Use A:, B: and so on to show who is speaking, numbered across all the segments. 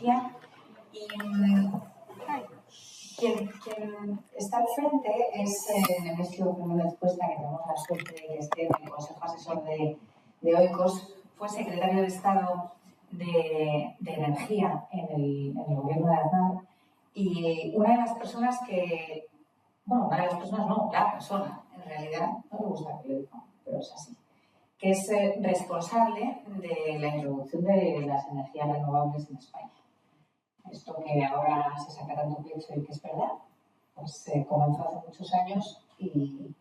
A: energía. Y quien está al frente es Nemesio Fernández Cuesta, que tenemos la suerte de que esté en el Consejo Asesor de Oikos. Fue secretario de Estado de Energía en el gobierno de Aznar, y una de las personas que, bueno, una de las personas no, la persona, en realidad, no me gusta que lo diga, pero es así, que es responsable de la introducción de las energías renovables en España. Esto que ahora se saca tanto pecho y que es verdad, pues comenzó hace muchos años y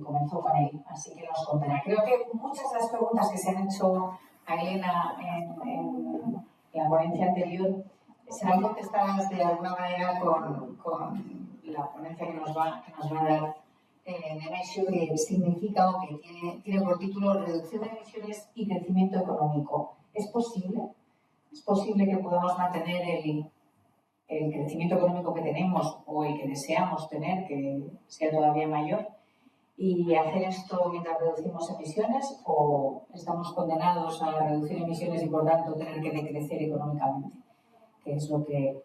A: comenzó con él, así que nos contará. Creo que muchas de las preguntas que se han hecho a Elena en la ponencia anterior serán contestadas de alguna manera con la ponencia que nos va a dar Nemesio, que significa o que tiene por título Reducción de emisiones y crecimiento económico. ¿Es posible? ¿Es posible que podamos mantener el crecimiento económico que tenemos o el que deseamos tener, que sea todavía mayor, y hacer esto mientras reducimos emisiones, o estamos condenados a reducir emisiones y por tanto tener que decrecer económicamente? Que es lo que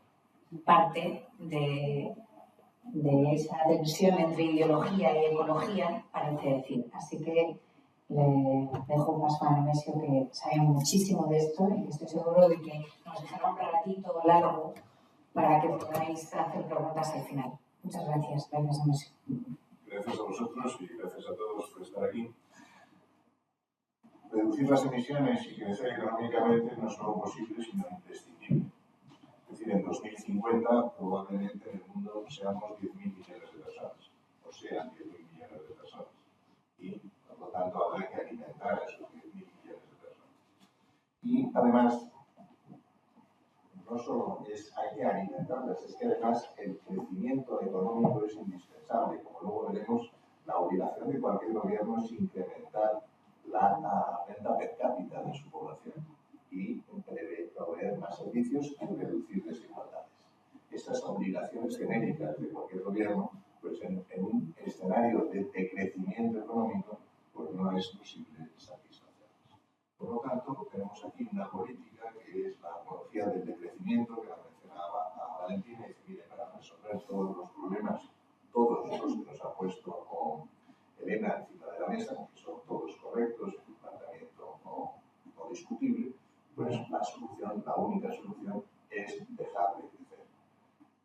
A: parte de esa tensión entre ideología y ecología, parece decir. Así que le dejo un paso a Nemesio, que sabe muchísimo de esto y que estoy seguro de que nos dejará un ratito largo para que podáis hacer preguntas al final. Muchas gracias. Gracias, Nemesio.
B: Gracias a vosotros y gracias a todos por estar aquí. Reducir las emisiones y crecer económicamente no es solo posible, sino imprescindible. Es decir, en 2050 probablemente en el mundo seamos 10.000 millones de personas, o sean 10.000 millones de personas. Y, por lo tanto, habrá que alimentar a esos 10.000 millones de personas. Y, además, no solo hay que alimentarlas, es que además el crecimiento económico es indispensable. Como luego veremos, la obligación de cualquier gobierno es incrementar la renta per cápita de su población y debe proveer más servicios y reducir desigualdades. Estas obligaciones genéricas de cualquier gobierno, pues en un escenario de decrecimiento económico, pues no es posible satisfacerlas. Por lo tanto, tenemos aquí una política que es la apología del decrecimiento, que la mencionaba a Valentina, y dice, mire, para resolver todos los problemas, todos los que nos ha puesto Elena encima de la mesa, que son todos correctos, un planteamiento no discutible, pues la única solución es dejar de crecer.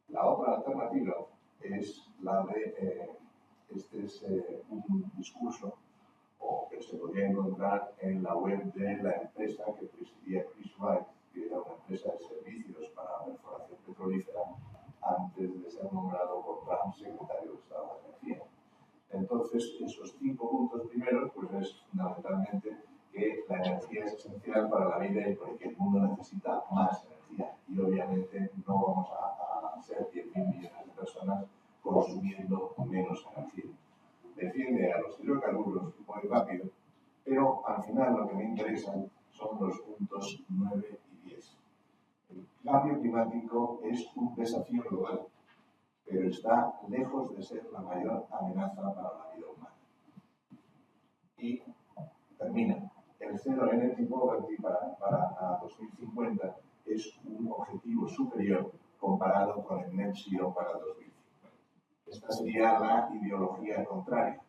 B: La otra alternativa es la de, un discurso o que se podría encontrar en la web de la empresa que presidía Chris Wright, que era una empresa de servicios para la perforación petrolífera, antes de ser nombrado por Trump secretario de Estado de Energía. Entonces, esos 5 puntos primeros, pues es fundamentalmente que la energía es esencial para la vida y porque el mundo necesita más energía. Y obviamente no vamos a ser 10.000 millones de personas consumiendo menos energía. Defiende a los hidrocarburos muy rápido, pero al final lo que me interesan son los puntos 9 y 10. El cambio climático es un desafío global, pero está lejos de ser la mayor amenaza para la vida humana. Y termina. El Zero Energy Poverty para 2050 es un objetivo superior comparado con el Net Zero para 2050. Esta sería la ideología contraria.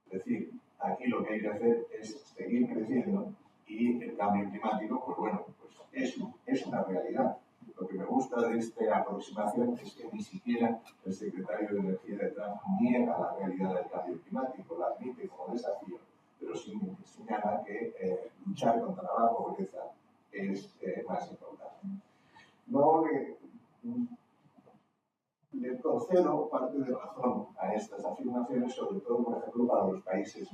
B: Es decir, aquí lo que hay que hacer es seguir creciendo y el cambio climático, pues bueno, pues es una realidad. Lo que me gusta de esta aproximación es que ni siquiera el secretario de Energía de Trump niega la realidad del cambio climático, la admite como desafío, pero sí señala que luchar contra la pobreza es más importante. No le concedo parte de razón a estas afirmaciones, sobre todo, por ejemplo, para los países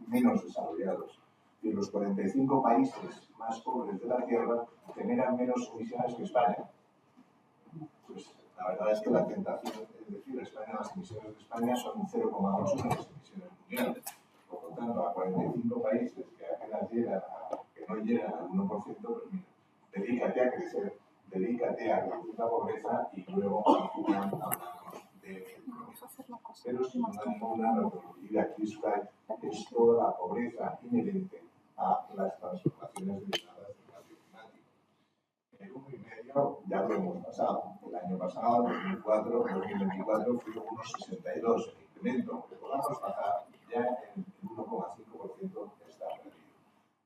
B: menos desarrollados. Y los 45 países más pobres de la Tierra generan menos emisiones que España. Pues la verdad es que la tentación es decir, España, las emisiones de España son un 0,8 de las emisiones mundiales. Por lo tanto, a 45 países que apenas que no llegan al 1%, pues mira, dedícate a crecer, dedícate a reducir la pobreza y luego al final hablamos de economía. Pero sin duda ninguna, lo que nos dice aquí es toda la pobreza inherente a las transformaciones derivadas del cambio climático. el 1,5 ya lo hemos pasado. El año pasado, 2024, fue 1,62 el incremento. Aunque podamos bajar, ya el 1,5% está perdido.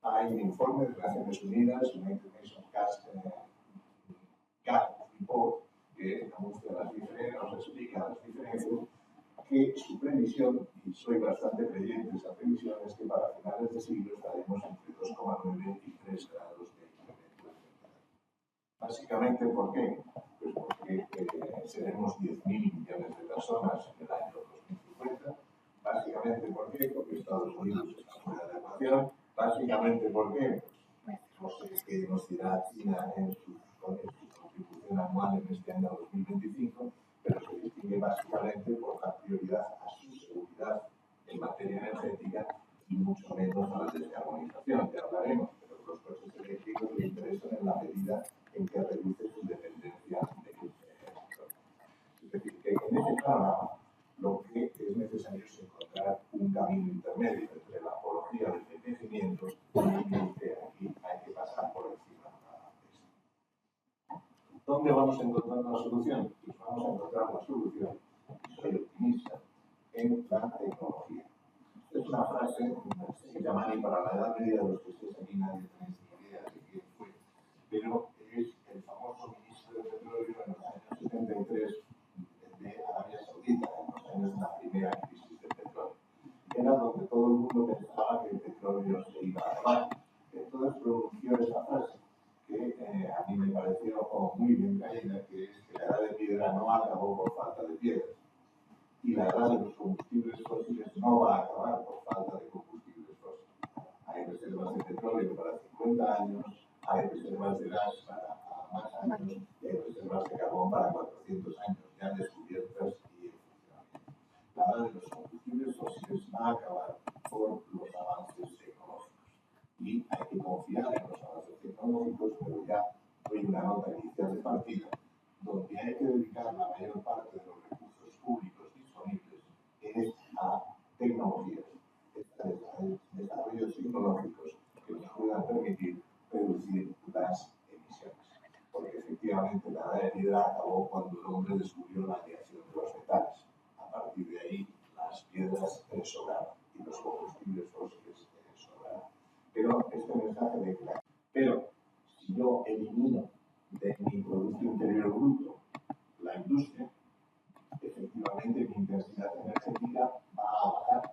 B: Hay un informe de Naciones Unidas, United Nations Gap Report, que nos explica las diferencias, que su previsión, y soy bastante creyente de esa previsión, es que para finales de siglo estaremos entre 2,9 y 3 grados de incremento de temperatura. Básicamente, ¿por qué? Pues porque seremos 10.000 millones de personas en el año 2050. Básicamente, ¿por qué? Porque Estados Unidos está fuera de la ecuación. Básicamente, ¿por qué? No sé qué nos dirá China en su contribución anual en este año 2025, pero se distingue básicamente por dar prioridad a su seguridad en materia energética y mucho menos a la descarbonización, que hablaremos, pero los coches eléctricos le interesan en la medida en que reduce su dependencia de petróleo. Es decir, que en ese panorama lo que es necesario es encontrar un camino intermedio entre la apología del envejecimiento y que aquí hay que pasar por encima de esto. ¿Dónde vamos a encontrar la solución? Pues vamos a encontrar la solución, y soy optimista, en la tecnología. Esta es una frase que llama ni para la Edad Media de los que estéis aquí nadie tenéis ni idea de quién fue, pero es el famoso ministro de Petróleo en los años 73 de Arabia Saudita, en los años de la primera crisis del petróleo. Era donde todo el mundo pensaba que el petróleo se iba a acabar. Entonces pronunció esa frase, que a mí me pareció muy bien caída, que es que la edad de piedra no acabó por falta de piedras. Y la edad de los combustibles fósiles no va a acabar por falta de combustibles fósiles. Hay reservas de petróleo para 50 años, hay reservas de gas para más años y hay reservas de carbón para 400 años, ya descubiertas y en funcionamiento. La edad de los combustibles fósiles va a acabar por los avances tecnológicos. Y hay que confiar en los avances tecnológicos, pero ya doy una nota inicial de partida, donde hay que dedicar la mayor parte de los recursos públicos disponibles es a tecnologías, desarrollos tecnológicos que nos puedan permitir reducir las emisiones. Porque efectivamente la edad de piedra acabó cuando el hombre descubrió la aleación de los metales. A partir de ahí las piedras sobraron y los combustibles fósiles sobraron. Pero este mensaje de claro. Pero si yo elimino de mi Producto Interior Bruto la industria, efectivamente mi intensidad energética va a bajar.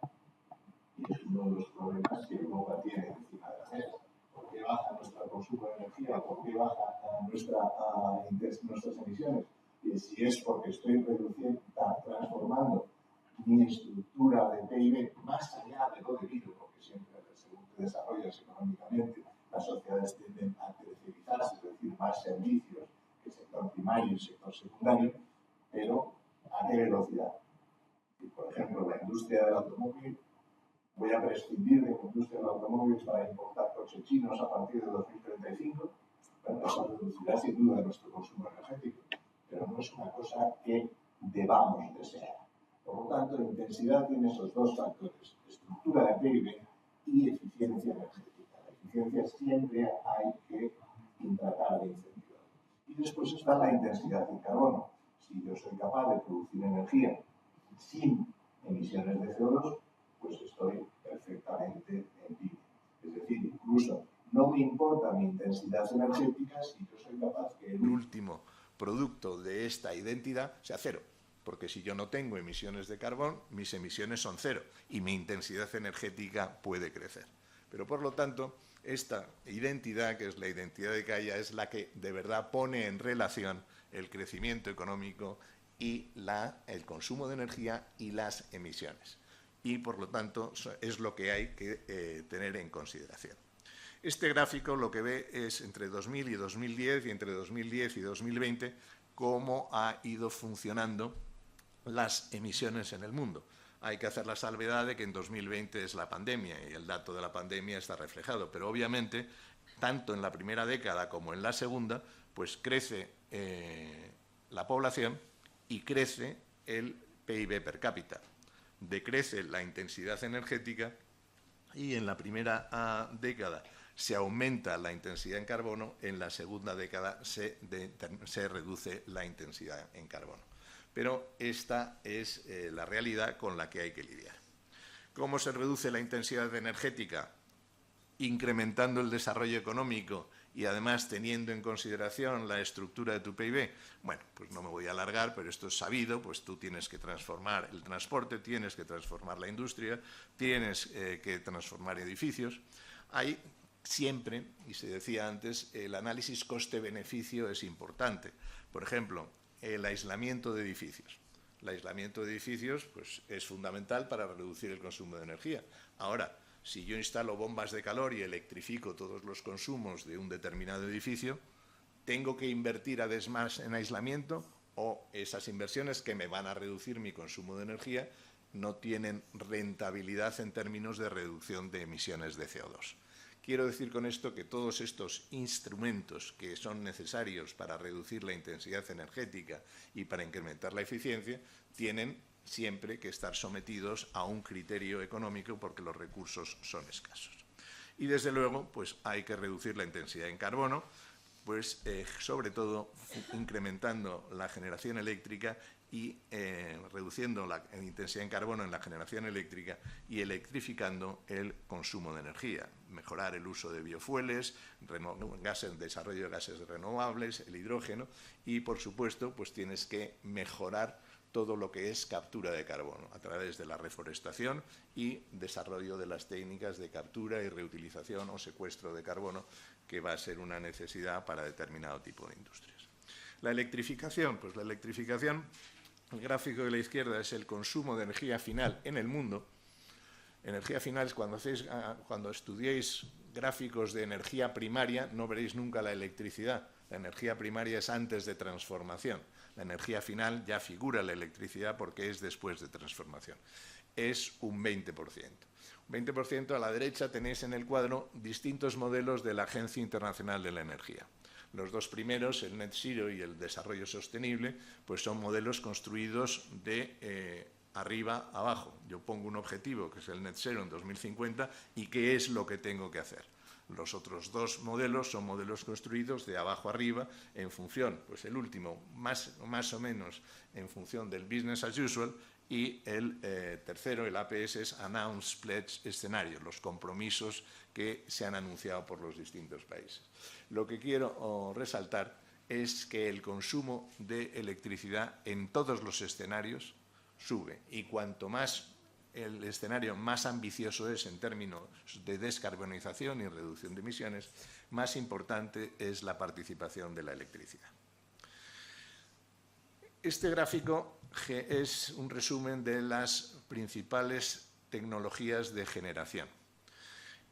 B: Y es uno de los problemas que Europa tiene encima de la mesa. ¿Por qué baja nuestro consumo de energía? ¿Por qué baja nuestras emisiones? Y si es porque estoy transformando mi estructura de PIB más allá de lo debido, porque siempre según te desarrollas económicamente, las sociedades tienden a tercerizarse, es decir, más servicios que el sector primario y sector secundario, pero ¿a qué velocidad? Y, por ejemplo, la industria del automóvil, voy a prescindir de la industria del automóvil para importar coches chinos a partir de 2035. Bueno, eso reducirá sin duda nuestro consumo energético, pero no es una cosa que debamos desear. Por lo tanto, la intensidad tiene esos dos factores, estructura de PIB y eficiencia energética. La eficiencia siempre hay que tratar de incentivar. Y después está la intensidad en carbono. Si yo soy capaz de producir energía sin emisiones de CO2, pues estoy perfectamente en pie. Es decir, incluso no me importa mi intensidad energética si yo soy capaz que el último producto de esta identidad sea cero. Porque si yo no tengo emisiones de carbón, mis emisiones son cero y mi intensidad energética puede crecer. Pero por lo tanto, esta identidad, que es la identidad de Gaia, es la que de verdad pone en relación el crecimiento económico y el consumo de energía y las emisiones. Y por lo tanto es lo que hay que tener en consideración. Este gráfico lo que ve es entre 2000 y 2010 y entre 2010 y 2020 cómo ha ido funcionando las emisiones en el mundo. Hay que hacer la salvedad de que en 2020 es la pandemia y el dato de la pandemia está reflejado, pero obviamente tanto en la primera década como en la segunda pues crece la población y crece el PIB per cápita, decrece la intensidad energética y en la primera década
C: se aumenta la intensidad en carbono, en la segunda década se reduce la intensidad en carbono. Pero esta es la realidad con la que hay que lidiar. ¿Cómo se reduce la intensidad energética? Incrementando el desarrollo económico y además teniendo en consideración la estructura de tu PIB. Bueno, pues no me voy a alargar, pero esto es sabido, pues tú tienes que transformar el transporte, tienes que transformar la industria, tienes que transformar edificios. Hay siempre, y se decía antes, el análisis coste-beneficio es importante. Por ejemplo, el aislamiento de edificios. El aislamiento de edificios pues, es fundamental para reducir el consumo de energía. Ahora, si yo instalo bombas de calor y electrifico todos los consumos de un determinado edificio, ¿tengo que invertir además en aislamiento o esas inversiones que me van a reducir mi consumo de energía no tienen rentabilidad en términos de reducción de emisiones de CO2? Quiero decir con esto que todos estos instrumentos que son necesarios para reducir la intensidad energética y para incrementar la eficiencia tienen siempre que estar sometidos a un criterio económico porque los recursos son escasos. Y desde luego, pues hay que reducir la intensidad en carbono, pues sobre todo incrementando la generación eléctrica y reduciendo la intensidad en carbono en la generación eléctrica y electrificando el consumo de energía, mejorar el uso de biofueles, desarrollo de gases renovables, el hidrógeno y, por supuesto, pues tienes que mejorar todo lo que es captura de carbono a través de la reforestación y desarrollo de las técnicas de captura y reutilización o secuestro de carbono, que va a ser una necesidad para determinado tipo de industrias. La electrificación, pues la electrificación, el gráfico de la izquierda es el consumo de energía final en el mundo. Energía final es cuando estudiéis gráficos de energía primaria, no veréis nunca la electricidad. La energía primaria es antes de transformación. La energía final ya figura la electricidad porque es después de transformación. Es un 20%. Un 20% a la derecha tenéis en el cuadro distintos modelos de la Agencia Internacional de la Energía. Los dos primeros, el Net Zero y el desarrollo sostenible, pues son modelos construidos de arriba a abajo. Yo pongo un objetivo que es el Net Zero en 2050 y qué es lo que tengo que hacer. Los otros dos modelos son modelos construidos de abajo arriba en función, pues el último más o menos en función del business as usual y el tercero, el APS, es Announced Pledge Scenario, los compromisos que se han anunciado por los distintos países. Lo que quiero resaltar es que el consumo de electricidad en todos los escenarios sube y cuanto más el escenario más ambicioso es en términos de descarbonización y reducción de emisiones, más importante es la participación de la electricidad. Este gráfico es un resumen de las principales tecnologías de generación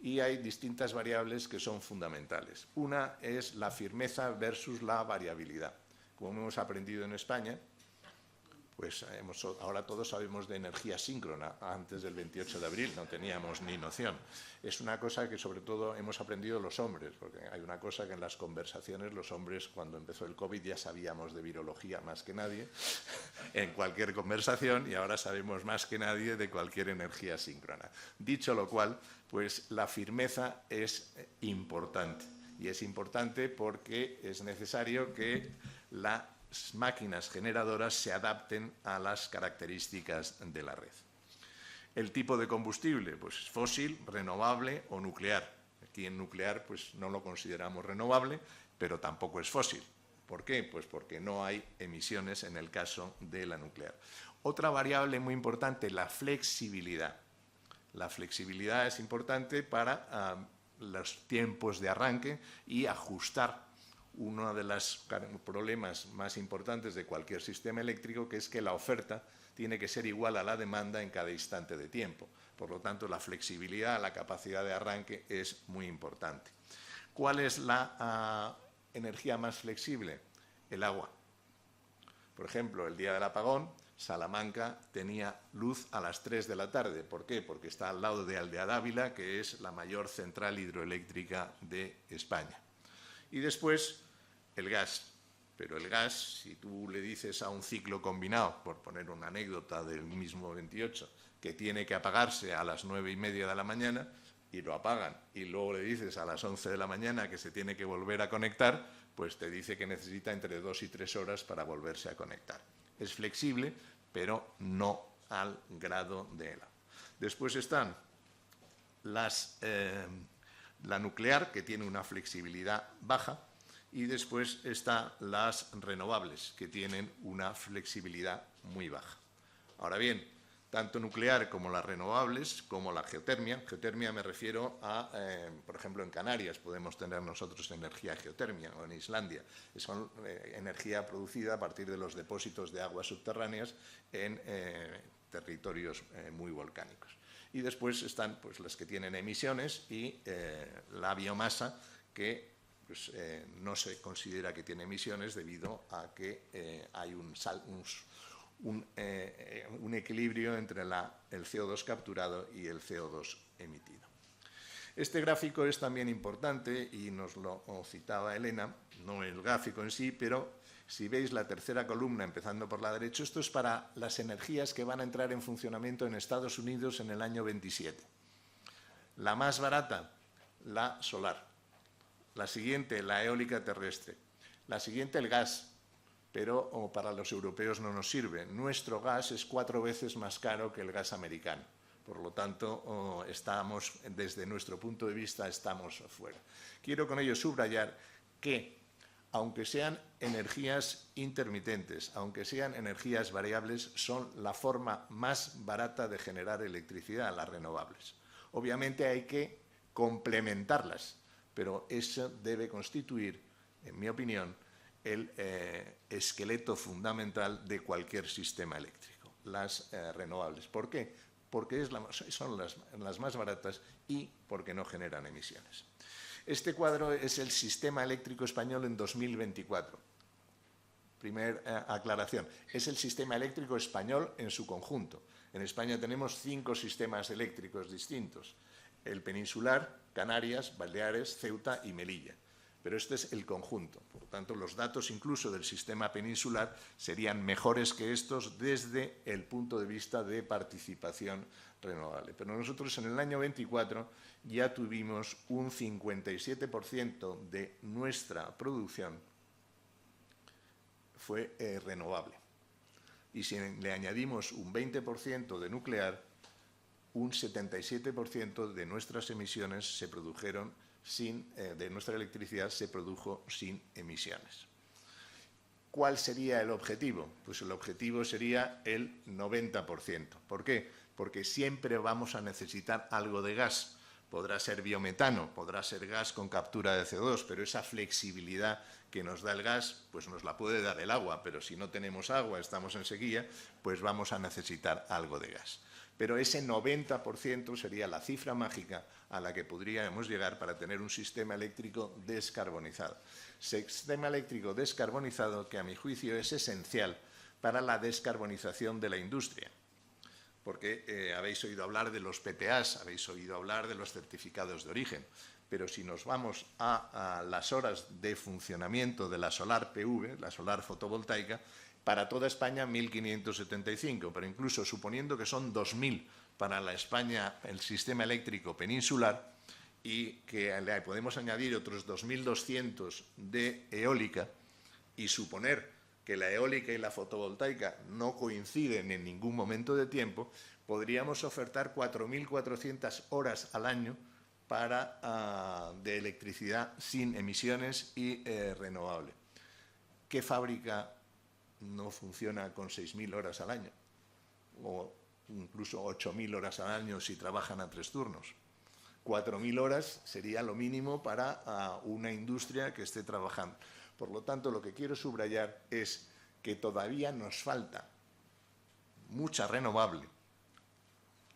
C: y hay distintas variables que son fundamentales. Una es la firmeza versus la variabilidad. Como hemos aprendido en España, pues ahora todos sabemos de energía síncrona. Antes del 28 de abril no teníamos ni noción. Es una cosa que sobre todo hemos aprendido los hombres, porque hay una cosa que en las conversaciones los hombres, cuando empezó el COVID, ya sabíamos de virología más que nadie, en cualquier conversación, y ahora sabemos más que nadie de cualquier energía síncrona. Dicho lo cual, pues la firmeza es importante. Y es importante porque es necesario que las máquinas generadoras se adapten a las características de la red. El tipo de combustible, pues fósil, renovable o nuclear. Aquí en nuclear pues no lo consideramos renovable, pero tampoco es fósil. ¿Por qué? Pues porque no hay emisiones en el caso de la nuclear. Otra variable muy importante, la flexibilidad. La flexibilidad es importante para los tiempos de arranque y ajustar uno de los problemas más importantes de cualquier sistema eléctrico, que es que la oferta tiene que ser igual a la demanda en cada instante de tiempo. Por lo tanto, la flexibilidad, la capacidad de arranque es muy importante. ¿Cuál es la energía más flexible? El agua. Por ejemplo, el día del apagón, Salamanca tenía luz a las 3 de la tarde. ¿Por qué? Porque está al lado de Aldea Dávila, que es la mayor central hidroeléctrica de España. Y después, el gas. Pero el gas, si tú le dices a un ciclo combinado, por poner una anécdota del mismo 28, que tiene que apagarse a las 9:30 de la mañana, y lo apagan y luego le dices a las 11 de la mañana que se tiene que volver a conectar, pues te dice que necesita entre 2 y 3 horas para volverse a conectar. Es flexible, pero no al grado de ELA. Después están la nuclear, que tiene una flexibilidad baja, y después están las renovables, que tienen una flexibilidad muy baja. Ahora bien, tanto nuclear como las renovables, como la geotermia me refiero a, por ejemplo, en Canarias podemos tener nosotros energía geotermia, o en Islandia, son energía producida a partir de los depósitos de aguas subterráneas en territorios muy volcánicos. Y después están pues, las que tienen emisiones y la biomasa, que pues, no se considera que tiene emisiones debido a que hay un equilibrio entre el CO2 capturado y el CO2 emitido. Este gráfico es también importante y nos lo citaba Elena, no el gráfico en sí, pero si veis la tercera columna empezando por la derecha, esto es para las energías que van a entrar en funcionamiento en Estados Unidos en el año 27. La más barata, la solar. La siguiente, la eólica terrestre. La siguiente, el gas. Pero para los europeos no nos sirve. Nuestro gas es 4 veces más caro que el gas americano. Por lo tanto, desde nuestro punto de vista, estamos fuera. Quiero con ello subrayar que, aunque sean energías intermitentes, aunque sean energías variables, son la forma más barata de generar electricidad, las renovables. Obviamente hay que complementarlas, pero eso debe constituir, en mi opinión, el esqueleto fundamental de cualquier sistema eléctrico, las renovables. ¿Por qué? Porque son las más baratas y porque no generan emisiones. Este cuadro es el sistema eléctrico español en 2024. Primera aclaración, es el sistema eléctrico español en su conjunto. En España tenemos 5 sistemas eléctricos distintos: el peninsular, Canarias, Baleares, Ceuta y Melilla. Pero este es el conjunto. Por lo tanto, los datos incluso del sistema peninsular serían mejores que estos desde el punto de vista de participación renovable. Pero nosotros en el año 24 ya tuvimos un 57% de nuestra producción fue renovable. Y si le añadimos un 20% de nuclear, un 77% de nuestras emisiones se produjeron de nuestra electricidad se produjo sin emisiones. ¿Cuál sería el objetivo? Pues el objetivo sería el 90%. ¿Por qué? Porque siempre vamos a necesitar algo de gas. Podrá ser biometano, podrá ser gas con captura de CO2, pero esa flexibilidad que nos da el gas, pues nos la puede dar el agua, pero si no tenemos agua, estamos en sequía, pues vamos a necesitar algo de gas. Pero ese 90% sería la cifra mágica a la que podríamos llegar para tener un sistema eléctrico descarbonizado. Sistema eléctrico descarbonizado que, a mi juicio, es esencial para la descarbonización de la industria. Porque habéis oído hablar de los PPAs, habéis oído hablar de los certificados de origen, pero si nos vamos a las horas de funcionamiento de la solar PV, la solar fotovoltaica, para toda España 1.575, pero incluso suponiendo que son 2.000 para la España, el sistema eléctrico peninsular, y que le podemos añadir otros 2.200 de eólica, y suponer que la eólica y la fotovoltaica no coinciden en ningún momento de tiempo, podríamos ofertar 4.400 horas al año de electricidad sin emisiones y renovable. ¿Qué fábrica no funciona con 6.000 horas al año? O incluso 8.000 horas al año si trabajan a 3 turnos. 4.000 horas sería lo mínimo para una industria que esté trabajando. Por lo tanto, lo que quiero subrayar es que todavía nos falta mucha renovable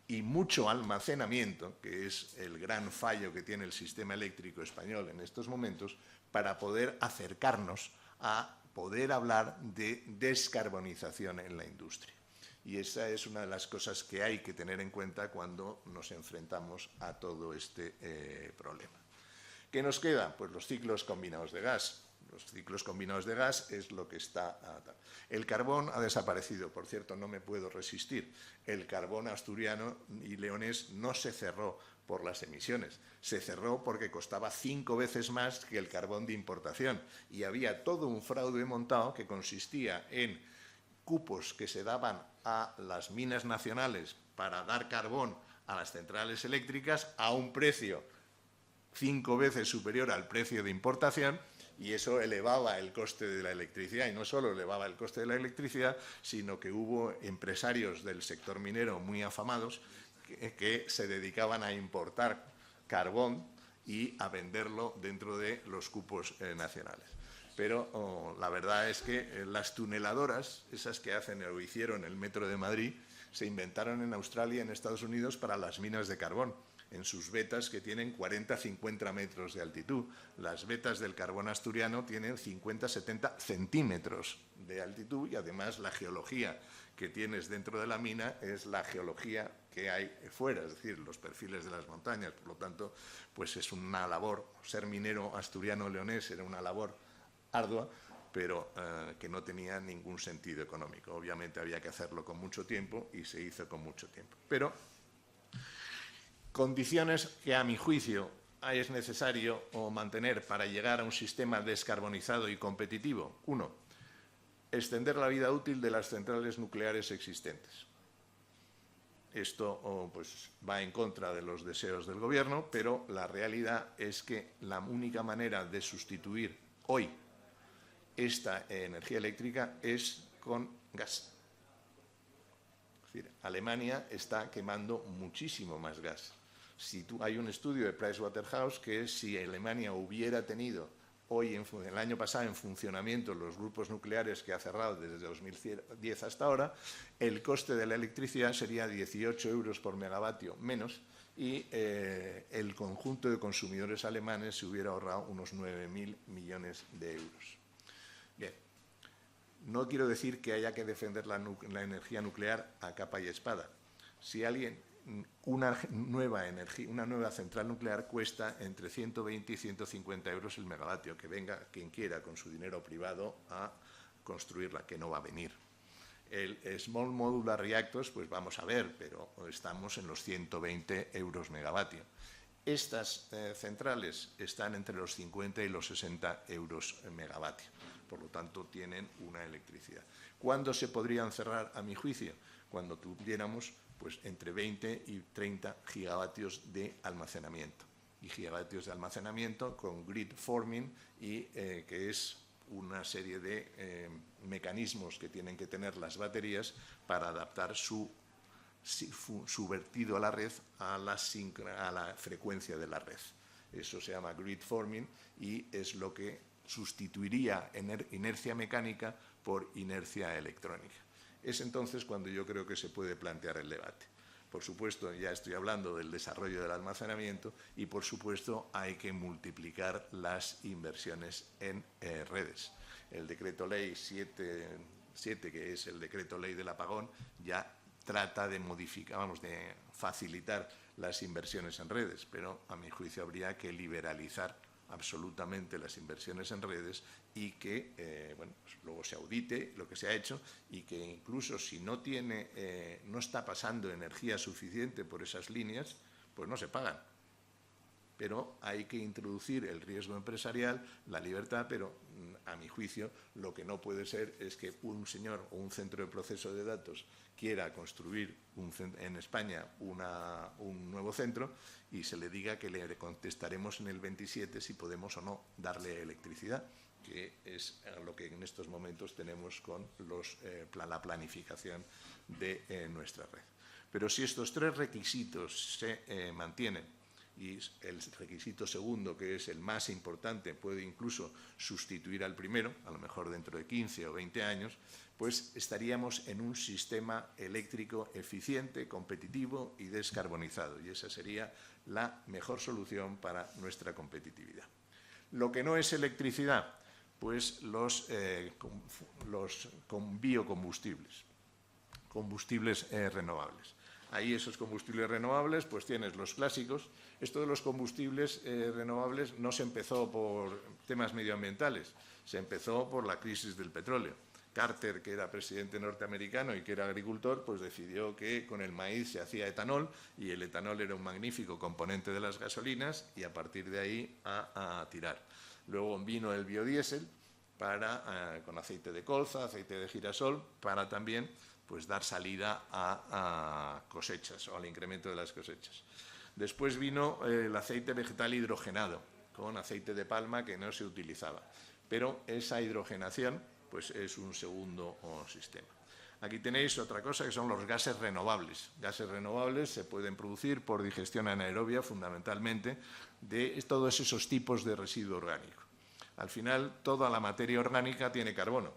C: y mucho almacenamiento, que es el gran fallo que tiene el sistema eléctrico español en estos momentos, para poder acercarnos a poder hablar de descarbonización en la industria. Y esa es una de las cosas que hay que tener en cuenta cuando nos enfrentamos a todo este problema. ¿Qué nos queda? Pues los ciclos combinados de gas. Los ciclos combinados de gas es lo que está... El carbón ha desaparecido, por cierto, no me puedo resistir. El carbón asturiano y leonés no se cerró por las emisiones. Se cerró porque costaba 5 veces más que el carbón de importación y había todo un fraude montado que consistía en cupos que se daban a las minas nacionales para dar carbón a las centrales eléctricas a un precio 5 veces superior al precio de importación, y eso elevaba el coste de la electricidad, y no solo elevaba el coste de la electricidad, sino que hubo empresarios del sector minero muy afamados que se dedicaban a importar carbón y a venderlo dentro de los cupos nacionales. Pero la verdad es que las tuneladoras, esas que hacen o hicieron el metro de Madrid, se inventaron en Australia y en Estados Unidos para las minas de carbón, en sus vetas que tienen 40-50 metros de altitud. Las vetas del carbón asturiano tienen 50-70 centímetros de altitud y además la geología que tienes dentro de la mina es la geología que hay fuera, es decir, los perfiles de las montañas. Por lo tanto, pues es una labor, ser minero asturiano-leonés era una labor ardua, pero que no tenía ningún sentido económico. Obviamente había que hacerlo con mucho tiempo y se hizo con mucho tiempo. Pero condiciones que a mi juicio es necesario mantener para llegar a un sistema descarbonizado y competitivo. 1. Extender la vida útil de las centrales nucleares existentes. Esto pues, va en contra de los deseos del Gobierno, pero la realidad es que la única manera de sustituir hoy esta energía eléctrica es con gas. Es decir, Alemania está quemando muchísimo más gas. Hay un estudio de Pricewaterhouse que si Alemania hubiera tenido el año pasado en funcionamiento los grupos nucleares que ha cerrado desde 2010 hasta ahora, el coste de la electricidad sería 18 euros por megavatio menos y el conjunto de consumidores alemanes se hubiera ahorrado unos 9.000 millones de euros. Bien, no quiero decir que haya que defender la energía nuclear a capa y espada. Si una nueva central nuclear cuesta entre 120 y 150 euros el megavatio. Que venga quien quiera con su dinero privado a construirla, que no va a venir. El Small Modular Reactors, pues vamos a ver, pero estamos en los 120 euros megavatio. Estas centrales están entre los 50 y los 60 euros megavatio. Por lo tanto, tienen una electricidad. ¿Cuándo se podrían cerrar, a mi juicio? Cuando tuviéramos pues, entre 20 y 30 gigavatios de almacenamiento. Y gigavatios de almacenamiento con grid forming, y que es una serie de mecanismos que tienen que tener las baterías para adaptar su vertido a la red a la frecuencia de la red. Eso se llama grid forming y es lo que sustituiría inercia mecánica por inercia electrónica. Es entonces cuando yo creo que se puede plantear el debate. Por supuesto, ya estoy hablando del desarrollo del almacenamiento y, por supuesto, hay que multiplicar las inversiones en redes. El decreto ley 7, que es el decreto ley del apagón, ya trata de de facilitar las inversiones en redes, pero a mi juicio habría que liberalizar absolutamente las inversiones en redes y que pues luego se audite lo que se ha hecho y que incluso si no está pasando energía suficiente por esas líneas, pues no se pagan. Pero hay que introducir el riesgo empresarial, la libertad, pero a mi juicio lo que no puede ser es que un señor o un centro de proceso de datos quiera construir en España un nuevo centro y se le diga que le contestaremos en el 27 si podemos o no darle electricidad, que es lo que en estos momentos tenemos con la planificación de nuestra red. Pero si estos 3 requisitos se mantienen, y el requisito segundo, que es el más importante, puede incluso sustituir al primero, a lo mejor dentro de 15 o 20 años, pues estaríamos en un sistema eléctrico eficiente, competitivo y descarbonizado. Y esa sería la mejor solución para nuestra competitividad. Lo que no es electricidad, pues los biocombustibles, combustibles renovables. Ahí esos combustibles renovables, pues tienes los clásicos. Esto de los combustibles renovables no se empezó por temas medioambientales, se empezó por la crisis del petróleo. Carter, que era presidente norteamericano y que era agricultor, pues decidió que con el maíz se hacía etanol y el etanol era un magnífico componente de las gasolinas y a partir de ahí a tirar. Luego vino el biodiesel con aceite de colza, aceite de girasol, para también pues, dar salida a cosechas o al incremento de las cosechas. Después vino el aceite vegetal hidrogenado, con aceite de palma que no se utilizaba. Pero esa hidrogenación pues, es un segundo sistema. Aquí tenéis otra cosa que son los gases renovables. Gases renovables se pueden producir por digestión anaerobia, fundamentalmente, de todos esos tipos de residuo orgánico. Al final, toda la materia orgánica tiene carbono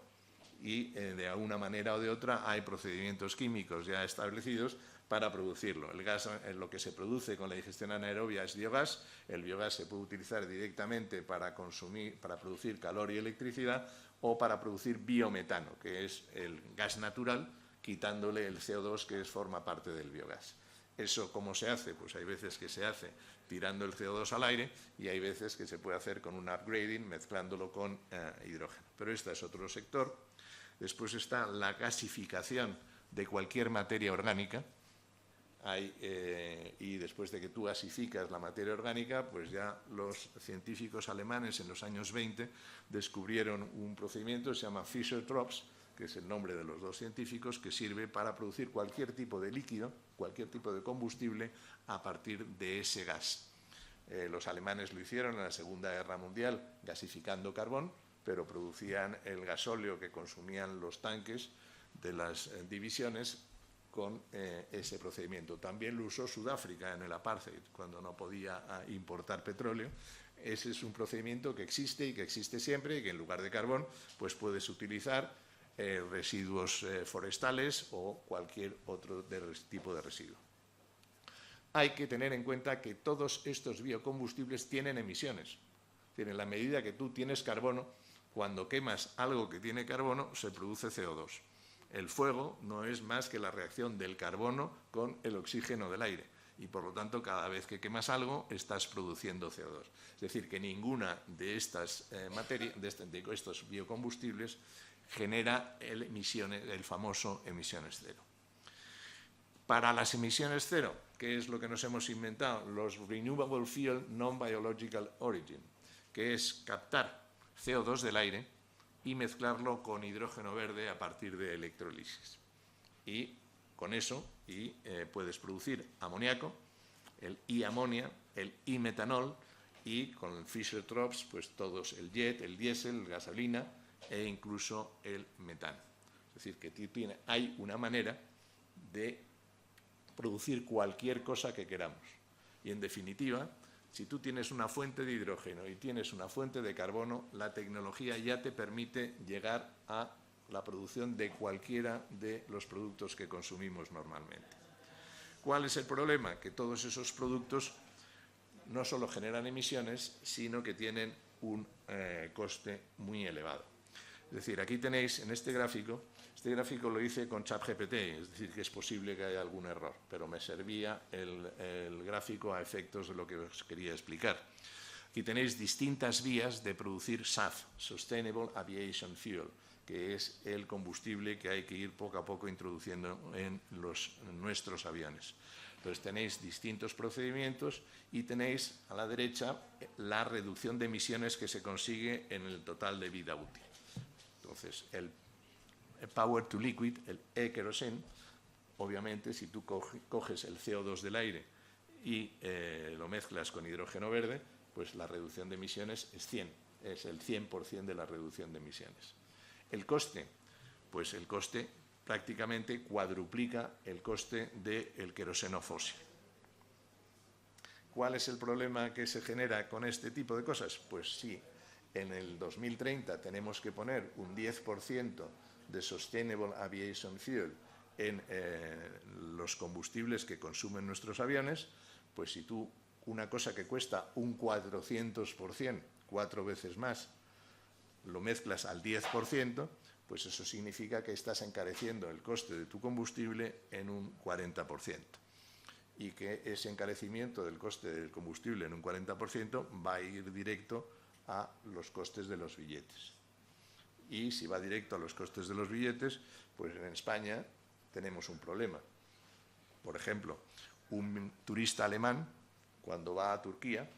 C: y de una manera o de otra hay procedimientos químicos ya establecidos para producirlo. El gas, lo que se produce con la digestión anaerobia es biogás. El biogás se puede utilizar directamente para producir calor y electricidad o para producir biometano, que es el gas natural, quitándole el CO2 que forma parte del biogás. ¿Eso cómo se hace? Pues hay veces que se hace tirando el CO2 al aire y hay veces que se puede hacer con un upgrading, mezclándolo con hidrógeno. Pero este es otro sector. Después está la gasificación de cualquier materia orgánica. Y después de que tú gasificas la materia orgánica, pues ya los científicos alemanes en los años 20 descubrieron un procedimiento que se llama Fischer-Tropsch, que es el nombre de los dos científicos, que sirve para producir cualquier tipo de líquido, cualquier tipo de combustible a partir de ese gas. Los alemanes lo hicieron en la Segunda Guerra Mundial gasificando carbón, pero producían el gasóleo que consumían los tanques de las divisiones con ese procedimiento. También lo usó Sudáfrica en el apartheid, cuando no podía importar petróleo. Ese es un procedimiento que existe y que existe siempre y que en lugar de carbón pues puedes utilizar residuos forestales o cualquier otro tipo de residuo. Hay que tener en cuenta que todos estos biocombustibles tienen emisiones. En la medida que tú tienes carbono, cuando quemas algo que tiene carbono, se produce CO2. El fuego no es más que la reacción del carbono con el oxígeno del aire y, por lo tanto, cada vez que quemas algo, estás produciendo CO2. Es decir, que ninguna de estas de estos biocombustibles genera el famoso emisiones cero. Para las emisiones cero, ¿qué es lo que nos hemos inventado? Los Renewable Fuel Non-Biological Origin, que es captar CO2 del aire y mezclarlo con hidrógeno verde a partir de electrolisis. Y con eso puedes producir amoníaco, el I-amonia, el I-metanol y con el Fischer-Tropsch pues todos el jet, el diésel, la gasolina e incluso el metano. Es decir, que hay una manera de producir cualquier cosa que queramos. Y en definitiva, si tú tienes una fuente de hidrógeno y tienes una fuente de carbono, la tecnología ya te permite llegar a la producción de cualquiera de los productos que consumimos normalmente. ¿Cuál es el problema? Que todos esos productos no solo generan emisiones, sino que tienen un coste muy elevado. Es decir, aquí tenéis en este gráfico lo hice con ChatGPT, es decir, que es posible que haya algún error, pero me servía el gráfico a efectos de lo que os quería explicar. Aquí tenéis distintas vías de producir SAF, Sustainable Aviation Fuel, que es el combustible que hay que ir poco a poco introduciendo en nuestros aviones. Entonces tenéis distintos procedimientos y tenéis a la derecha la reducción de emisiones que se consigue en el total de vida útil. Entonces, el Power to Liquid, el e-kerosene, obviamente si tú coges el CO2 del aire y lo mezclas con hidrógeno verde, pues la reducción de emisiones es 100, es el 100% de la reducción de emisiones. El coste, pues el coste prácticamente cuadruplica el coste del queroseno fósil. ¿Cuál es el problema que se genera con este tipo de cosas? Pues sí, en el 2030 tenemos que poner un 10% de Sustainable Aviation Fuel en los combustibles que consumen nuestros aviones, pues si tú una cosa que cuesta un 400%, 4 veces más, lo mezclas al 10%, pues eso significa que estás encareciendo el coste de tu combustible en un 40%. Y que ese encarecimiento del coste del combustible en un 40% va a ir directo a los costes de los billetes. Y si va directo a los costes de los billetes, pues en España tenemos un problema. Por ejemplo, un turista alemán, cuando va a Turquía,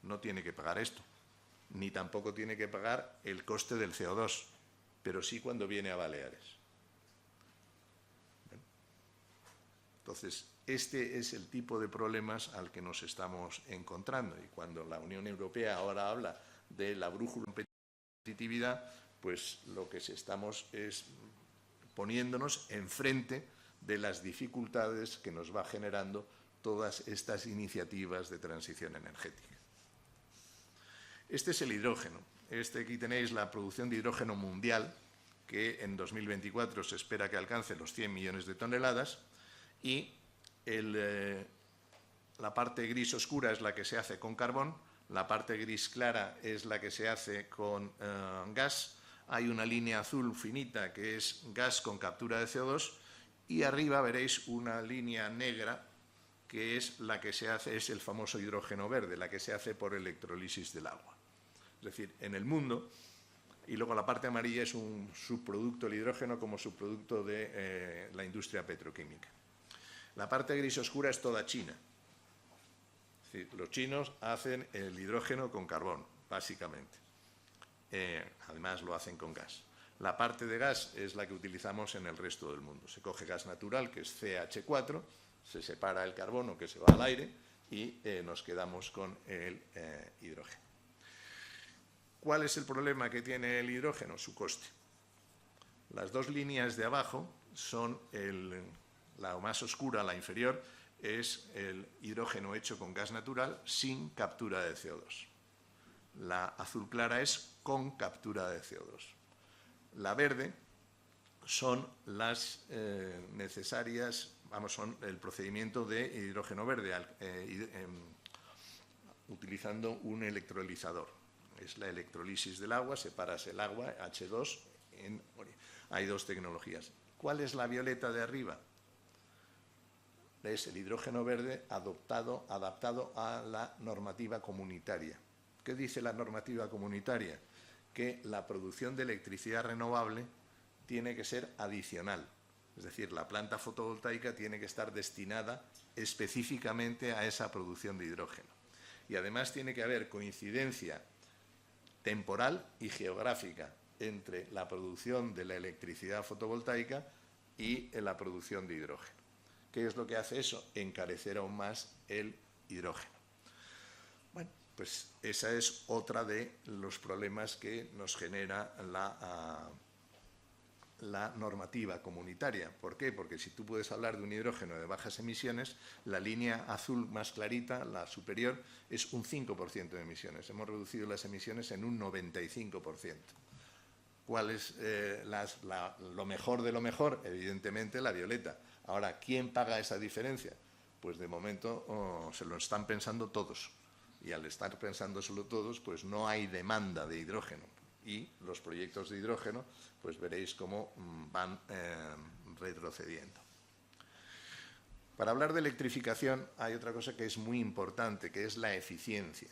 C: no tiene que pagar esto, ni tampoco tiene que pagar el coste del CO2, pero sí cuando viene a Baleares. Entonces, este es el tipo de problemas al que nos estamos encontrando. Y cuando la Unión Europea ahora habla de la brújula de competitividad, pues lo que estamos es poniéndonos enfrente de las dificultades que nos va generando todas estas iniciativas de transición energética. Este es el hidrógeno. Aquí tenéis la producción de hidrógeno mundial, que en 2024 se espera que alcance los 100 millones de toneladas, y la parte gris oscura es la que se hace con carbón, la parte gris clara es la que se hace con gas. Hay una línea azul finita que es gas con captura de CO2 y arriba veréis una línea negra que es la que se hace, es el famoso hidrógeno verde, la que se hace por electrolisis del agua. Es decir, en el mundo, y luego la parte amarilla es un subproducto, el hidrógeno como subproducto de la industria petroquímica. La parte gris oscura es toda China. Es decir, los chinos hacen el hidrógeno con carbón, básicamente. Además lo hacen con gas. La parte de gas es la que utilizamos en el resto del mundo. Se coge gas natural, que es CH4, se separa el carbono que se va al aire y nos quedamos con el hidrógeno. ¿Cuál es el problema que tiene el hidrógeno? Su coste. Las dos líneas de abajo son la más oscura, la inferior, es el hidrógeno hecho con gas natural sin captura de CO2. La azul clara es con captura de CO2. La verde son las necesarias, son el procedimiento de hidrógeno verde utilizando un electrolizador. Es la electrolisis del agua, separas el agua, H2, hay dos tecnologías. ¿Cuál es la violeta de arriba? Es el hidrógeno verde adaptado a la normativa comunitaria. ¿Qué dice la normativa comunitaria? Que la producción de electricidad renovable tiene que ser adicional. Es decir, la planta fotovoltaica tiene que estar destinada específicamente a esa producción de hidrógeno. Y además tiene que haber coincidencia temporal y geográfica entre la producción de la electricidad fotovoltaica y la producción de hidrógeno. ¿Qué es lo que hace eso? Encarecer aún más el hidrógeno. Bueno, pues esa es otra de los problemas que nos genera la normativa comunitaria. ¿Por qué? Porque si tú puedes hablar de un hidrógeno de bajas emisiones, la línea azul más clarita, la superior, es un 5% de emisiones. Hemos reducido las emisiones en un 95%. ¿Cuál es lo mejor de lo mejor? Evidentemente la violeta. Ahora, ¿quién paga esa diferencia? Pues de momento se lo están pensando todos. Y al estar pensando solo todos, pues no hay demanda de hidrógeno. Y los proyectos de hidrógeno, pues veréis cómo van retrocediendo. Para hablar de electrificación hay otra cosa que es muy importante, que es la eficiencia.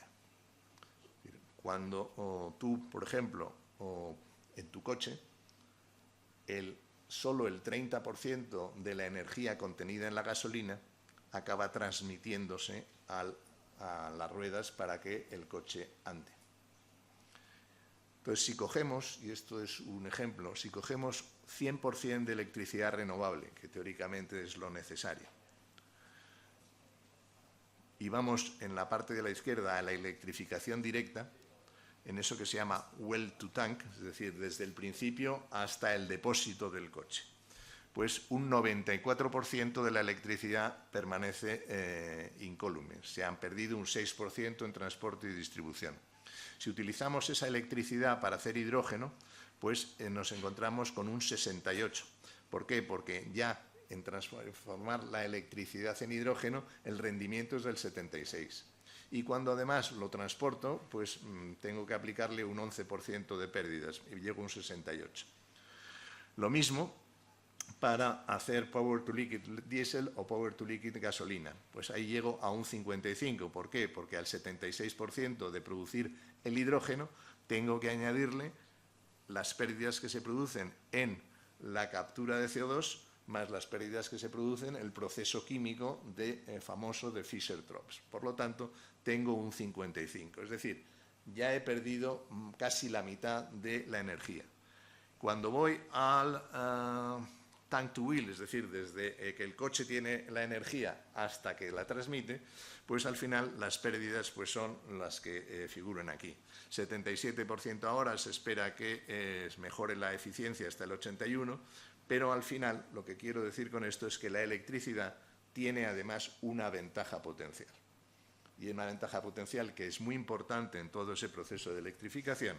C: Cuando tú, por ejemplo, en tu coche, solo el 30% de la energía contenida en la gasolina acaba transmitiéndose a las ruedas para que el coche ande. Entonces, si cogemos, y esto es un ejemplo, si cogemos 100% de electricidad renovable, que teóricamente es lo necesario, y vamos en la parte de la izquierda a la electrificación directa, en eso que se llama well to tank, es decir, desde el principio hasta el depósito del coche, pues un 94% de la electricidad permanece incólume. Se han perdido un 6% en transporte y distribución. Si utilizamos esa electricidad para hacer hidrógeno, pues nos encontramos con un 68%. ¿Por qué? Porque ya en transformar la electricidad en hidrógeno, el rendimiento es del 76%. Y cuando además lo transporto, pues tengo que aplicarle un 11% de pérdidas y llego a un 68%. Lo mismo para hacer Power to Liquid Diesel o Power to Liquid gasolina. Pues ahí llego a un 55%. ¿Por qué? Porque al 76% de producir el hidrógeno tengo que añadirle las pérdidas que se producen en la captura de CO2 más las pérdidas que se producen en el proceso químico famoso de Fischer-Tropsch. Por lo tanto, tengo un 55. Es decir, ya he perdido casi la mitad de la energía. Cuando voy al tank to wheel, es decir, desde que el coche tiene la energía hasta que la transmite, pues al final las pérdidas pues son las que figuran aquí. 77% ahora, se espera que mejore la eficiencia hasta el 81%, pero al final lo que quiero decir con esto es que la electricidad tiene además una ventaja potencial. Y una ventaja potencial que es muy importante en todo ese proceso de electrificación,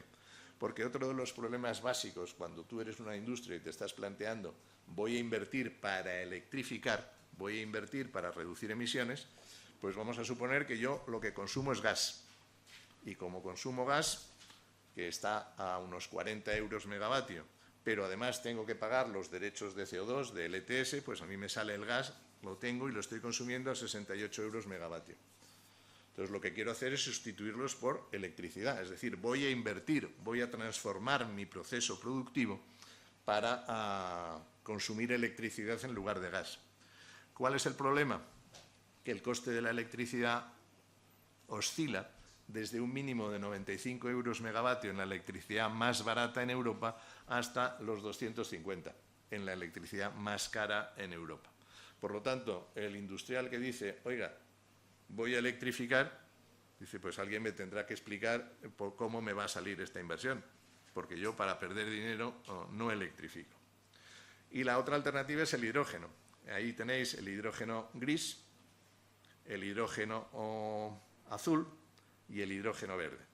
C: porque otro de los problemas básicos cuando tú eres una industria y te estás planteando voy a invertir para electrificar, voy a invertir para reducir emisiones, pues vamos a suponer que yo lo que consumo es gas. Y como consumo gas, que está a unos 40 euros megavatio, pero además tengo que pagar los derechos de CO2, de LTS, pues a mí me sale el gas, lo tengo y lo estoy consumiendo a 68 euros megavatio. Entonces, lo que quiero hacer es sustituirlos por electricidad, es decir, voy a invertir, voy a transformar mi proceso productivo para consumir electricidad en lugar de gas. ¿Cuál es el problema? Que el coste de la electricidad oscila desde un mínimo de 95 euros megavatio en la electricidad más barata en Europa hasta los 250 en la electricidad más cara en Europa. Por lo tanto, el industrial que dice, oiga, voy a electrificar, dice, pues alguien me tendrá que explicar cómo me va a salir esta inversión, porque yo para perder dinero no electrifico. Y la otra alternativa es el hidrógeno. Ahí tenéis el hidrógeno gris, el hidrógeno azul y el hidrógeno verde.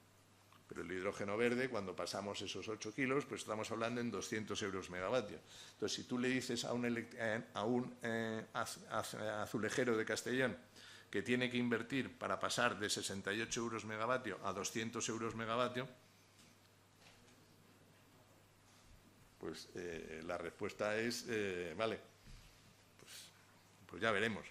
C: Pero el hidrógeno verde, cuando pasamos esos 8 kilos, pues estamos hablando en 200 euros megavatio. Entonces, si tú le dices a un azulejero de Castellón que tiene que invertir para pasar de 68 euros megavatio a 200 euros megavatio, pues la respuesta es, vale, pues ya veremos.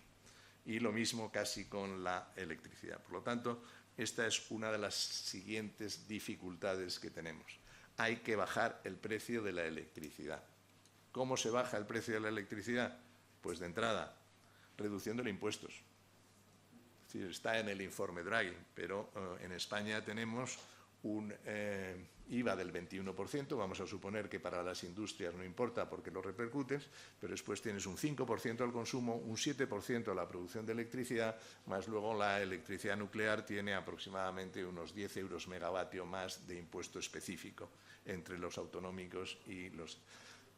C: Y lo mismo casi con la electricidad. Por lo tanto, esta es una de las siguientes dificultades que tenemos. Hay que bajar el precio de la electricidad. ¿Cómo se baja el precio de la electricidad? Pues de entrada, reduciéndole impuestos. Es decir, está en el informe Draghi, pero en España tenemos un IVA del 21%, vamos a suponer que para las industrias no importa porque lo repercutes, pero después tienes un 5% al consumo, un 7% a la producción de electricidad, más luego la electricidad nuclear tiene aproximadamente unos 10 euros megavatio más de impuesto específico entre los autonómicos y los...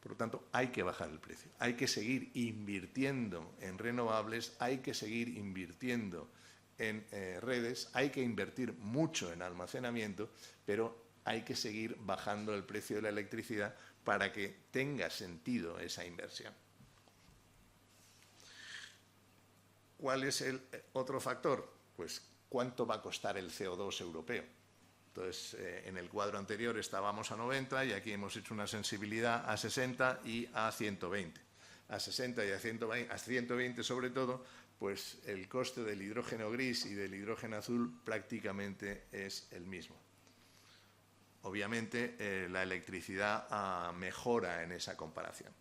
C: Por lo tanto, hay que bajar el precio, hay que seguir invirtiendo en renovables, hay que seguir invirtiendo en redes, hay que invertir mucho en almacenamiento, pero hay que seguir bajando el precio de la electricidad para que tenga sentido esa inversión. ¿Cuál es el otro factor? Pues, ¿cuánto va a costar el CO2 europeo? Entonces, en el cuadro anterior estábamos a 90 y aquí hemos hecho una sensibilidad a 60 y a 120. A 60 y a 120 sobre todo, pues el coste del hidrógeno gris y del hidrógeno azul prácticamente es el mismo. Obviamente, la electricidad mejora en esa comparación.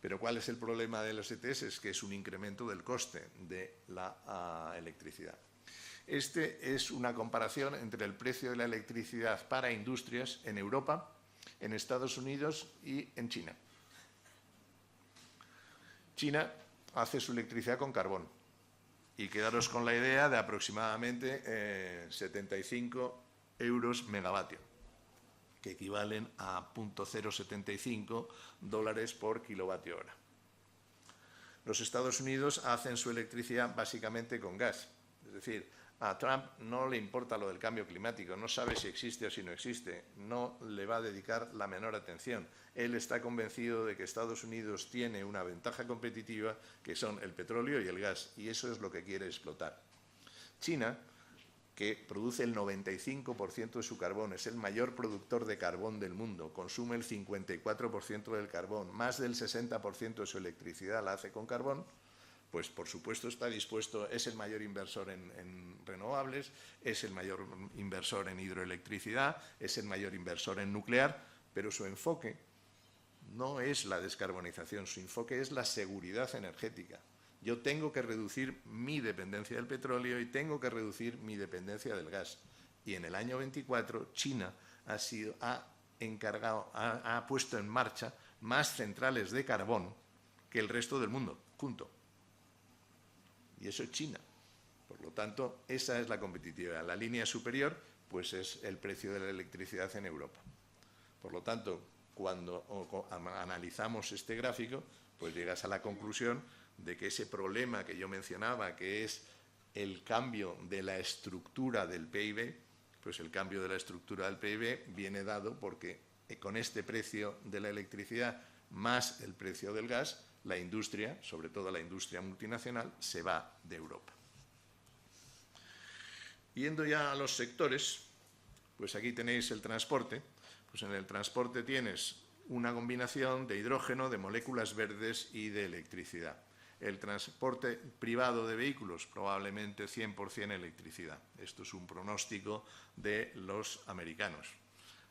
C: Pero ¿cuál es el problema de los ETS? Es que es un incremento del coste de la electricidad. Este es una comparación entre el precio de la electricidad para industrias en Europa, en Estados Unidos y en China. China hace su electricidad con carbón y quedaros con la idea de aproximadamente 75 euros megavatio, que equivalen a 0,075 dólares por kilovatio hora. Los Estados Unidos hacen su electricidad básicamente con gas, es decir, a Trump no le importa lo del cambio climático, no sabe si existe o si no existe, no le va a dedicar la menor atención. Él está convencido de que Estados Unidos tiene una ventaja competitiva que son el petróleo y el gas, y eso es lo que quiere explotar. China, que produce el 95% de su carbón, es el mayor productor de carbón del mundo, consume el 54% del carbón, más del 60% de su electricidad la hace con carbón, pues por supuesto está dispuesto, es el mayor inversor en renovables, es el mayor inversor en hidroelectricidad, es el mayor inversor en nuclear, pero su enfoque no es la descarbonización, su enfoque es la seguridad energética. Yo tengo que reducir mi dependencia del petróleo y tengo que reducir mi dependencia del gas. Y en el año 24 China ha puesto en marcha más centrales de carbón que el resto del mundo, junto. Y eso es China. Por lo tanto, esa es la competitividad. La línea superior, pues es el precio de la electricidad en Europa. Por lo tanto, cuando analizamos este gráfico, pues llegas a la conclusión de que ese problema que yo mencionaba, que es el cambio de la estructura del PIB, pues el cambio de la estructura del PIB viene dado porque con este precio de la electricidad más el precio del gas, la industria, sobre todo la industria multinacional, se va de Europa. Yendo ya a los sectores, pues aquí tenéis el transporte. Pues en el transporte tienes una combinación de hidrógeno, de moléculas verdes y de electricidad. El transporte privado de vehículos, probablemente 100% electricidad. Esto es un pronóstico de los americanos.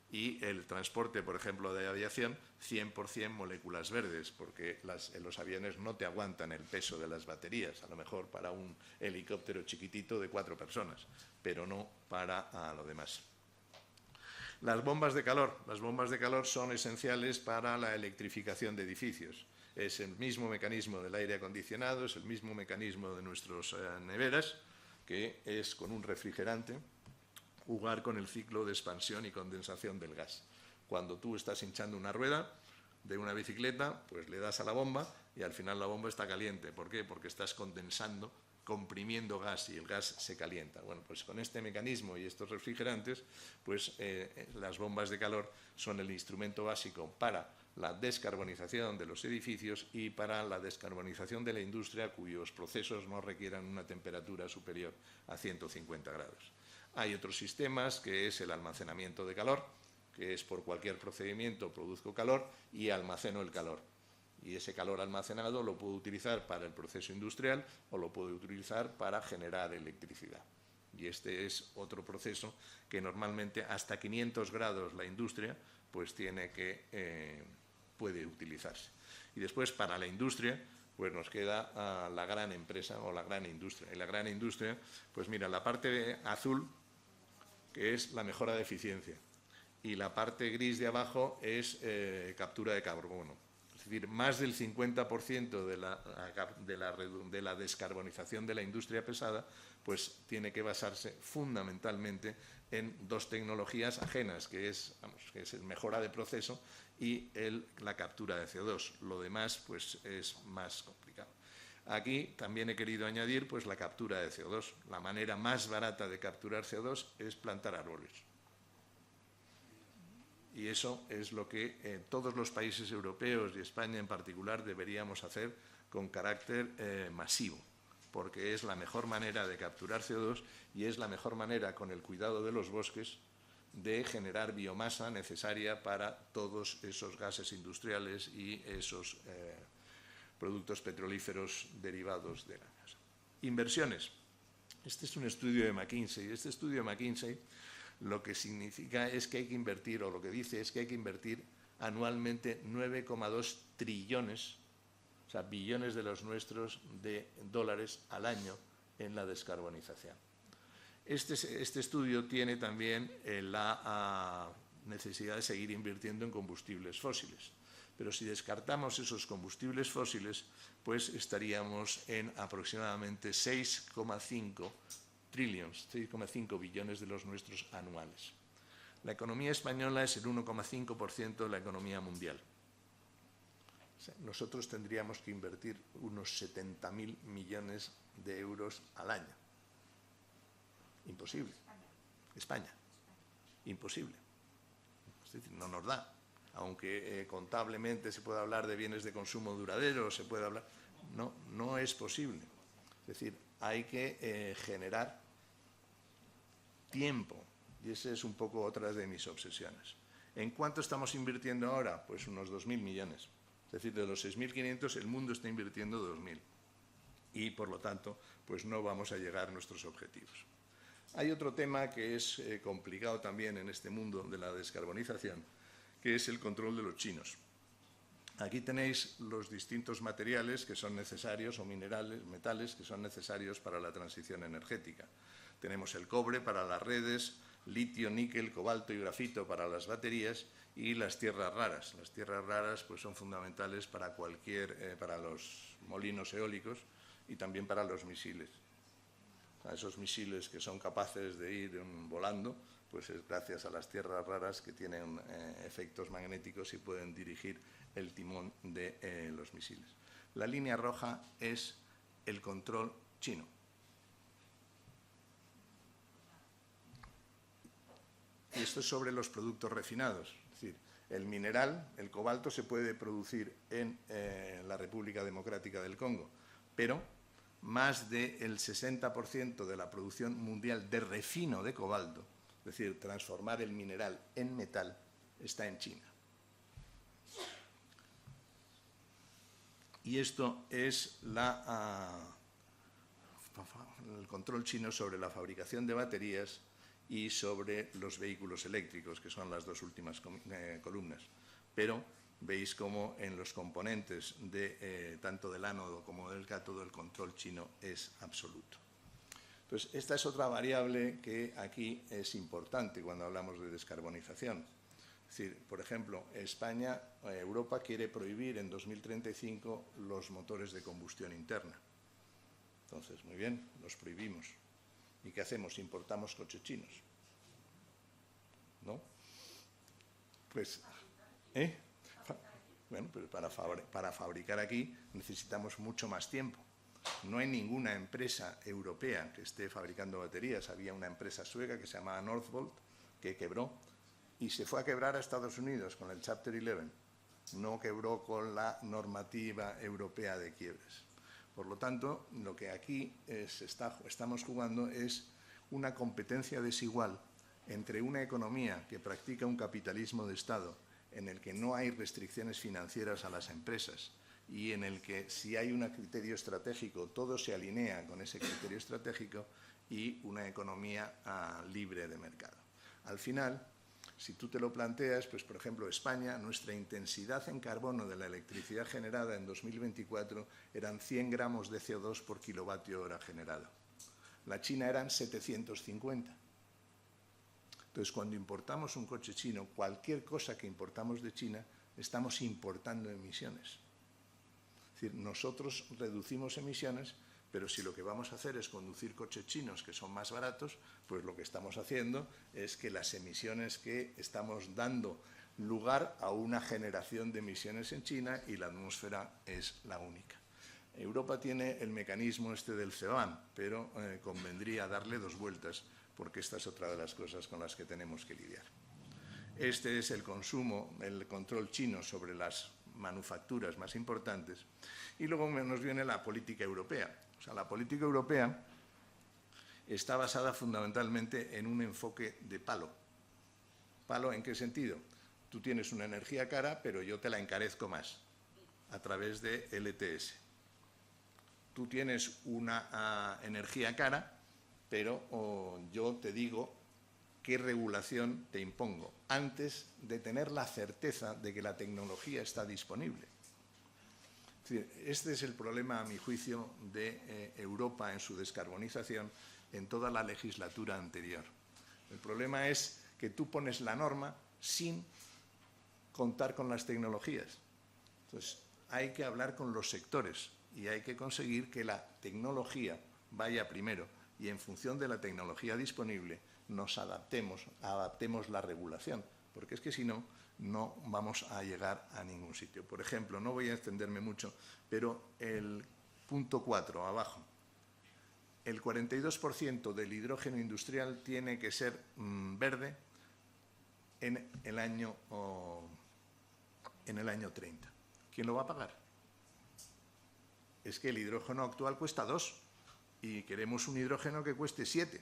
C: Y el transporte, por ejemplo, de aviación, 100% moléculas verdes, porque los aviones no te aguantan el peso de las baterías, a lo mejor para un helicóptero chiquitito de 4 personas, pero no para lo demás. Las bombas de calor. Las bombas de calor son esenciales para la electrificación de edificios. Es el mismo mecanismo del aire acondicionado, es el mismo mecanismo de nuestras neveras, que es con un refrigerante jugar con el ciclo de expansión y condensación del gas. Cuando tú estás hinchando una rueda de una bicicleta, pues le das a la bomba y al final la bomba está caliente. ¿Por qué? Porque estás condensando, comprimiendo gas y el gas se calienta. Bueno, pues con este mecanismo y estos refrigerantes, pues las bombas de calor son el instrumento básico para la descarbonización de los edificios y para la descarbonización de la industria cuyos procesos no requieran una temperatura superior a 150 grados. Hay otros sistemas, que es el almacenamiento de calor, que es por cualquier procedimiento produzco calor y almaceno el calor. Y ese calor almacenado lo puedo utilizar para el proceso industrial o lo puedo utilizar para generar electricidad. Y este es otro proceso que normalmente hasta 500 grados la industria pues puede utilizarse. Y después para la industria pues nos queda la gran empresa o la gran industria. Y la gran industria, pues mira, la parte azul, que es la mejora de eficiencia, y la parte gris de abajo es captura de carbono. Es decir, más del 50% de la descarbonización de la industria pesada pues tiene que basarse fundamentalmente en dos tecnologías ajenas, que es el mejora de proceso y la captura de CO2. Lo demás pues es más complicado. Aquí también he querido añadir pues la captura de CO2. La manera más barata de capturar CO2 es plantar árboles. Y eso es lo que todos los países europeos y España en particular deberíamos hacer con carácter masivo, porque es la mejor manera de capturar CO2 y es la mejor manera, con el cuidado de los bosques, de generar biomasa necesaria para todos esos gases industriales y esos productos petrolíferos derivados de la gas. Inversiones. Este es un estudio de McKinsey. Este estudio de McKinsey lo que significa es que hay que invertir, o lo que dice es que hay que invertir anualmente 9,2 trillones, o sea, billones de los nuestros, de dólares al año en la descarbonización. Este estudio tiene también la necesidad de seguir invirtiendo en combustibles fósiles. Pero si descartamos esos combustibles fósiles, pues estaríamos en aproximadamente 6,5 trillions, 6,5 billones de los nuestros anuales. La economía española es el 1,5% de la economía mundial. O sea, nosotros tendríamos que invertir unos 70.000 millones de euros al año. Imposible. España. Imposible. Es decir, no nos da. Aunque contablemente se pueda hablar de bienes de consumo duradero, se puede hablar... No es posible. Es decir, hay que generar tiempo. Y esa es un poco otra de mis obsesiones. ¿En cuánto estamos invirtiendo ahora? Pues unos 2.000 millones. Es decir, de los 6.500 el mundo está invirtiendo 2.000. Y, por lo tanto, pues no vamos a llegar a nuestros objetivos. Hay otro tema que es complicado también en este mundo de la descarbonización, que es el control de los chinos. Aquí tenéis los distintos materiales que son necesarios, o minerales, metales, que son necesarios para la transición energética. Tenemos el cobre para las redes, litio, níquel, cobalto y grafito para las baterías y las tierras raras. Las tierras raras pues, son fundamentales para para los molinos eólicos y también para los misiles. A esos misiles que son capaces de ir volando, pues es gracias a las tierras raras que tienen efectos magnéticos y pueden dirigir el timón de los misiles. La línea roja es el control chino. Y esto es sobre los productos refinados. Es decir, el mineral, el cobalto, se puede producir en la República Democrática del Congo, pero más del 60% de la producción mundial de refino de cobalto, es decir, transformar el mineral en metal, está en China. Y esto es el control chino sobre la fabricación de baterías y sobre los vehículos eléctricos, que son las dos últimas columnas. Pero veis cómo en los componentes tanto del ánodo como del cátodo el control chino es absoluto. Entonces, esta es otra variable que aquí es importante cuando hablamos de descarbonización. Es decir, por ejemplo, Europa quiere prohibir en 2035 los motores de combustión interna. Entonces, muy bien, los prohibimos. ¿Y qué hacemos? Importamos coches chinos, ¿no? Pues, bueno, pero para fabricar aquí necesitamos mucho más tiempo. No hay ninguna empresa europea que esté fabricando baterías. Había una empresa sueca que se llamaba Northvolt, que quebró y se fue a quebrar a Estados Unidos con el Chapter 11. No quebró con la normativa europea de quiebres. Por lo tanto, lo que aquí estamos jugando es una competencia desigual entre una economía que practica un capitalismo de Estado en el que no hay restricciones financieras a las empresas y en el que, si hay un criterio estratégico, todo se alinea con ese criterio estratégico, y una economía libre de mercado. Al final, si tú te lo planteas, pues por ejemplo España, nuestra intensidad en carbono de la electricidad generada en 2024 eran 100 gramos de CO2 por kilovatio hora generado. La China eran 750. Entonces, cuando importamos un coche chino, cualquier cosa que importamos de China, estamos importando emisiones. Es decir, nosotros reducimos emisiones, pero si lo que vamos a hacer es conducir coches chinos que son más baratos, pues lo que estamos haciendo es que las emisiones que estamos dando lugar a una generación de emisiones en China, y la atmósfera es la única. Europa tiene el mecanismo del CBAM, pero convendría darle 2 vueltas, porque esta es otra de las cosas con las que tenemos que lidiar. Este es el consumo, el control chino sobre las manufacturas más importantes. Y luego nos viene la política europea. O sea, la política europea está basada fundamentalmente en un enfoque de palo. ¿Palo en qué sentido? Tú tienes una energía cara, pero yo te la encarezco más a través de LTS. Tú tienes una energía cara, pero yo te digo qué regulación te impongo antes de tener la certeza de que la tecnología está disponible. Es decir, este es el problema, a mi juicio, de Europa en su descarbonización en toda la legislatura anterior. El problema es que tú pones la norma sin contar con las tecnologías. Entonces, hay que hablar con los sectores y hay que conseguir que la tecnología vaya primero, y en función de la tecnología disponible nos adaptemos la regulación, porque es que si no, no vamos a llegar a ningún sitio. Por ejemplo, no voy a extenderme mucho, pero el punto 4, abajo, el 42% del hidrógeno industrial tiene que ser verde en el año 30. ¿Quién lo va a pagar? Es que el hidrógeno actual cuesta 2 y queremos un hidrógeno que cueste 7.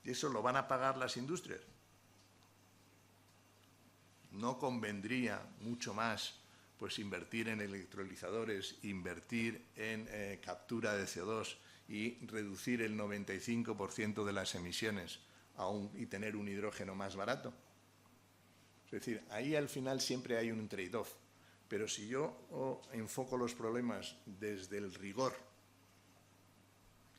C: ¿Y eso lo van a pagar las industrias? ¿No convendría mucho más pues invertir en electrolizadores, invertir en captura de CO2 y reducir el 95% de las emisiones y tener un hidrógeno más barato? O decir, ahí al final siempre hay un trade-off. Pero si yo enfoco los problemas desde el rigor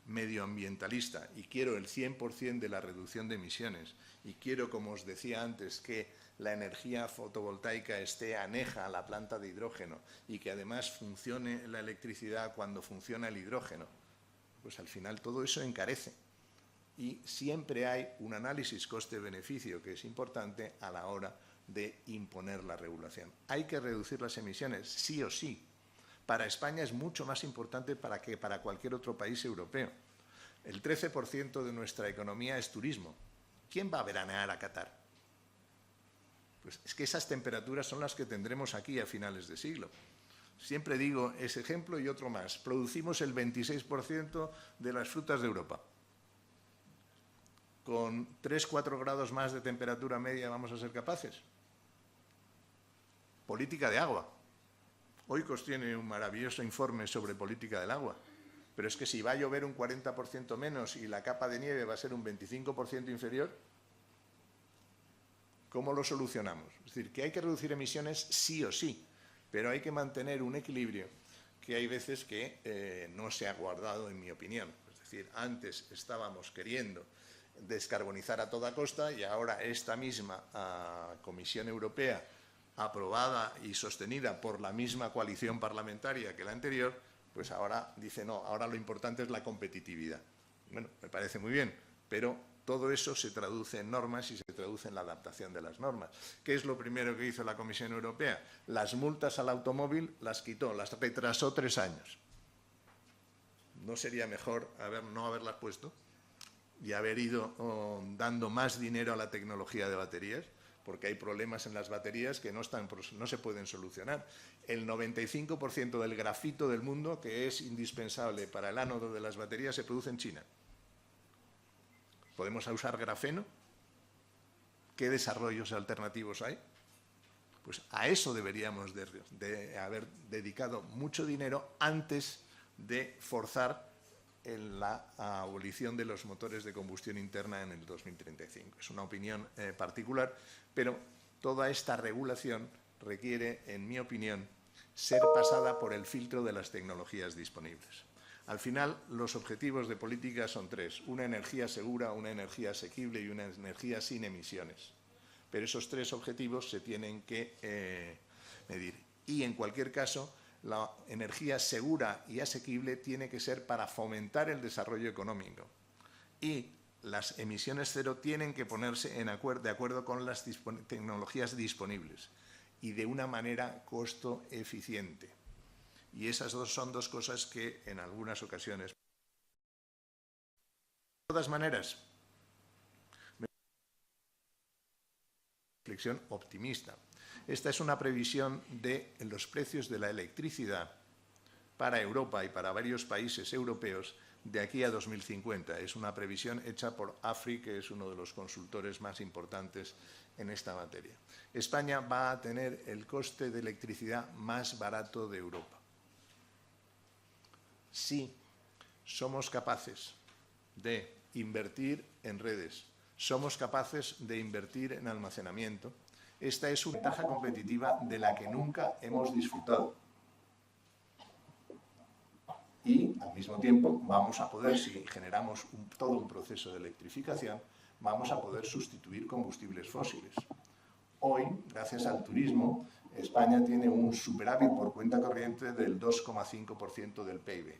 C: medioambientalista y quiero el 100% de la reducción de emisiones y quiero, como os decía antes, que la energía fotovoltaica esté aneja a la planta de hidrógeno y que además funcione la electricidad cuando funciona el hidrógeno, pues al final todo eso encarece. Y siempre hay un análisis coste-beneficio que es importante a la hora de imponer la regulación. Hay que reducir las emisiones, sí o sí. Para España es mucho más importante que para cualquier otro país europeo. El 13% de nuestra economía es turismo. ¿Quién va a veranear a Qatar? Pues es que esas temperaturas son las que tendremos aquí a finales de siglo. Siempre digo ese ejemplo y otro más. Producimos el 26% de las frutas de Europa. ¿Con 3-4 grados más de temperatura media vamos a ser capaces? Política de agua. Oikos tiene un maravilloso informe sobre política del agua, pero es que si va a llover un 40% menos y la capa de nieve va a ser un 25% inferior, ¿cómo lo solucionamos? Es decir, que hay que reducir emisiones sí o sí, pero hay que mantener un equilibrio que hay veces que no se ha guardado, en mi opinión. Es decir, antes estábamos queriendo descarbonizar a toda costa y ahora esta misma Comisión Europea, aprobada y sostenida por la misma coalición parlamentaria que la anterior, pues ahora dice no, ahora lo importante es la competitividad. Bueno, me parece muy bien, pero todo eso se traduce en normas y se traduce en la adaptación de las normas. ¿Qué es lo primero que hizo la Comisión Europea? Las multas al automóvil las quitó, las retrasó 3 años. ¿No sería mejor no haberlas puesto y haber ido dando más dinero a la tecnología de baterías? Porque hay problemas en las baterías que no se pueden solucionar. El 95% del grafito del mundo, que es indispensable para el ánodo de las baterías, se produce en China. ¿Podemos usar grafeno? ¿Qué desarrollos alternativos hay? Pues a eso deberíamos de haber dedicado mucho dinero antes de forzar en la abolición de los motores de combustión interna en el 2035. Es una opinión particular, pero toda esta regulación requiere, en mi opinión, ser pasada por el filtro de las tecnologías disponibles. Al final, los objetivos de política son 3. Una energía segura, una energía asequible y una energía sin emisiones. Pero esos 3 objetivos se tienen que medir. Y, en cualquier caso, la energía segura y asequible tiene que ser para fomentar el desarrollo económico. Y las emisiones cero tienen que ponerse de acuerdo con las tecnologías disponibles y de una manera costo eficiente. Y esas son 2 cosas que en algunas ocasiones. De todas maneras, reflexión optimista. Esta es una previsión de los precios de la electricidad para Europa y para varios países europeos de aquí a 2050. Es una previsión hecha por AFRI, que es uno de los consultores más importantes en esta materia. España va a tener el coste de electricidad más barato de Europa. Si somos capaces de invertir en redes, somos capaces de invertir en almacenamiento, esta es una ventaja competitiva de la que nunca hemos disfrutado. Y, al mismo tiempo, vamos a poder, si generamos todo un proceso de electrificación, vamos a poder sustituir combustibles fósiles. Hoy, gracias al turismo, España tiene un superávit por cuenta corriente del 2,5% del PIB,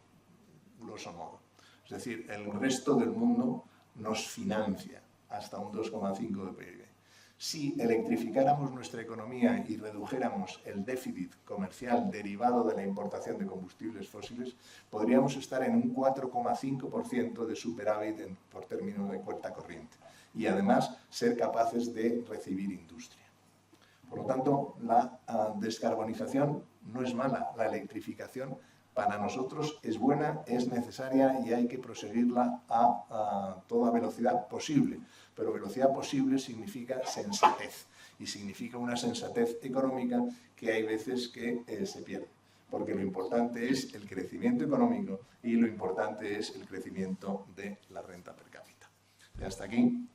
C: grosso modo. Es decir, el resto del mundo nos financia hasta un 2,5% de PIB. Si electrificáramos nuestra economía y redujéramos el déficit comercial derivado de la importación de combustibles fósiles, podríamos estar en un 4,5% de superávit por término de cuenta corriente y además ser capaces de recibir industria. Por lo tanto, la descarbonización no es mala, la electrificación para nosotros es buena, es necesaria y hay que proseguirla a toda velocidad posible. Pero velocidad posible significa sensatez y significa una sensatez económica que hay veces que se pierde. Porque lo importante es el crecimiento económico y lo importante es el crecimiento de la renta per cápita. Y hasta aquí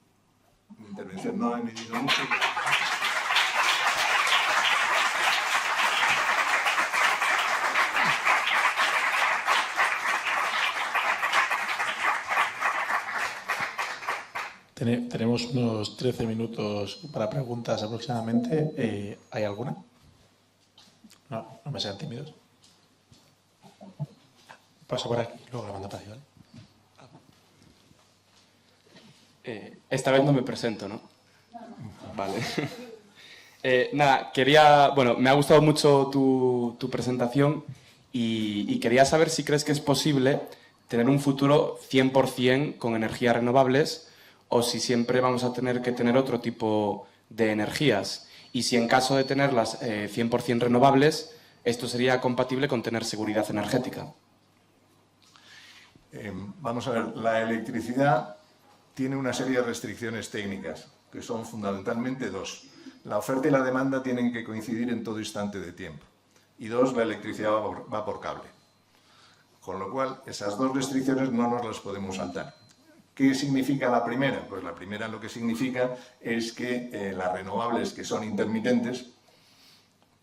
C: mi intervención. No he medido mucho, pero...
D: Tenemos unos 13 minutos para preguntas aproximadamente. ¿Hay alguna? No, no me sean tímidos. Paso por aquí, luego la mando para allá, ¿vale?
E: Esta vez no me presento, ¿no? Vale. Nada, me ha gustado mucho tu presentación y quería saber si crees que es posible tener un futuro 100% con energías renovables o si siempre vamos a tener que tener otro tipo de energías. Y si en caso de tenerlas 100% renovables, esto sería compatible con tener seguridad energética.
C: Vamos a ver, la electricidad tiene una serie de restricciones técnicas, que son fundamentalmente dos. La oferta y la demanda tienen que coincidir en todo instante de tiempo. Y dos, la electricidad va por cable. Con lo cual, esas dos restricciones no nos las podemos saltar. ¿Qué significa la primera? Pues la primera lo que significa es que las renovables, que son intermitentes,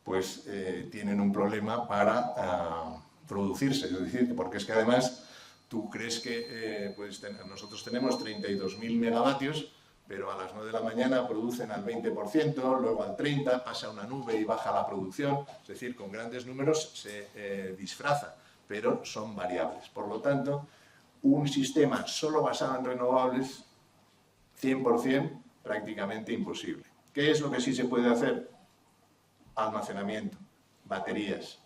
C: pues tienen un problema para producirse. Es decir, porque es que además tú crees que nosotros tenemos 32.000 megavatios, pero a las 9 de la mañana producen al 20%, luego al 30%, pasa una nube y baja la producción. Es decir, con grandes números se disfraza, pero son variables. Por lo tanto, un sistema solo basado en renovables, 100%, prácticamente imposible. ¿Qué es lo que sí se puede hacer? Almacenamiento, baterías.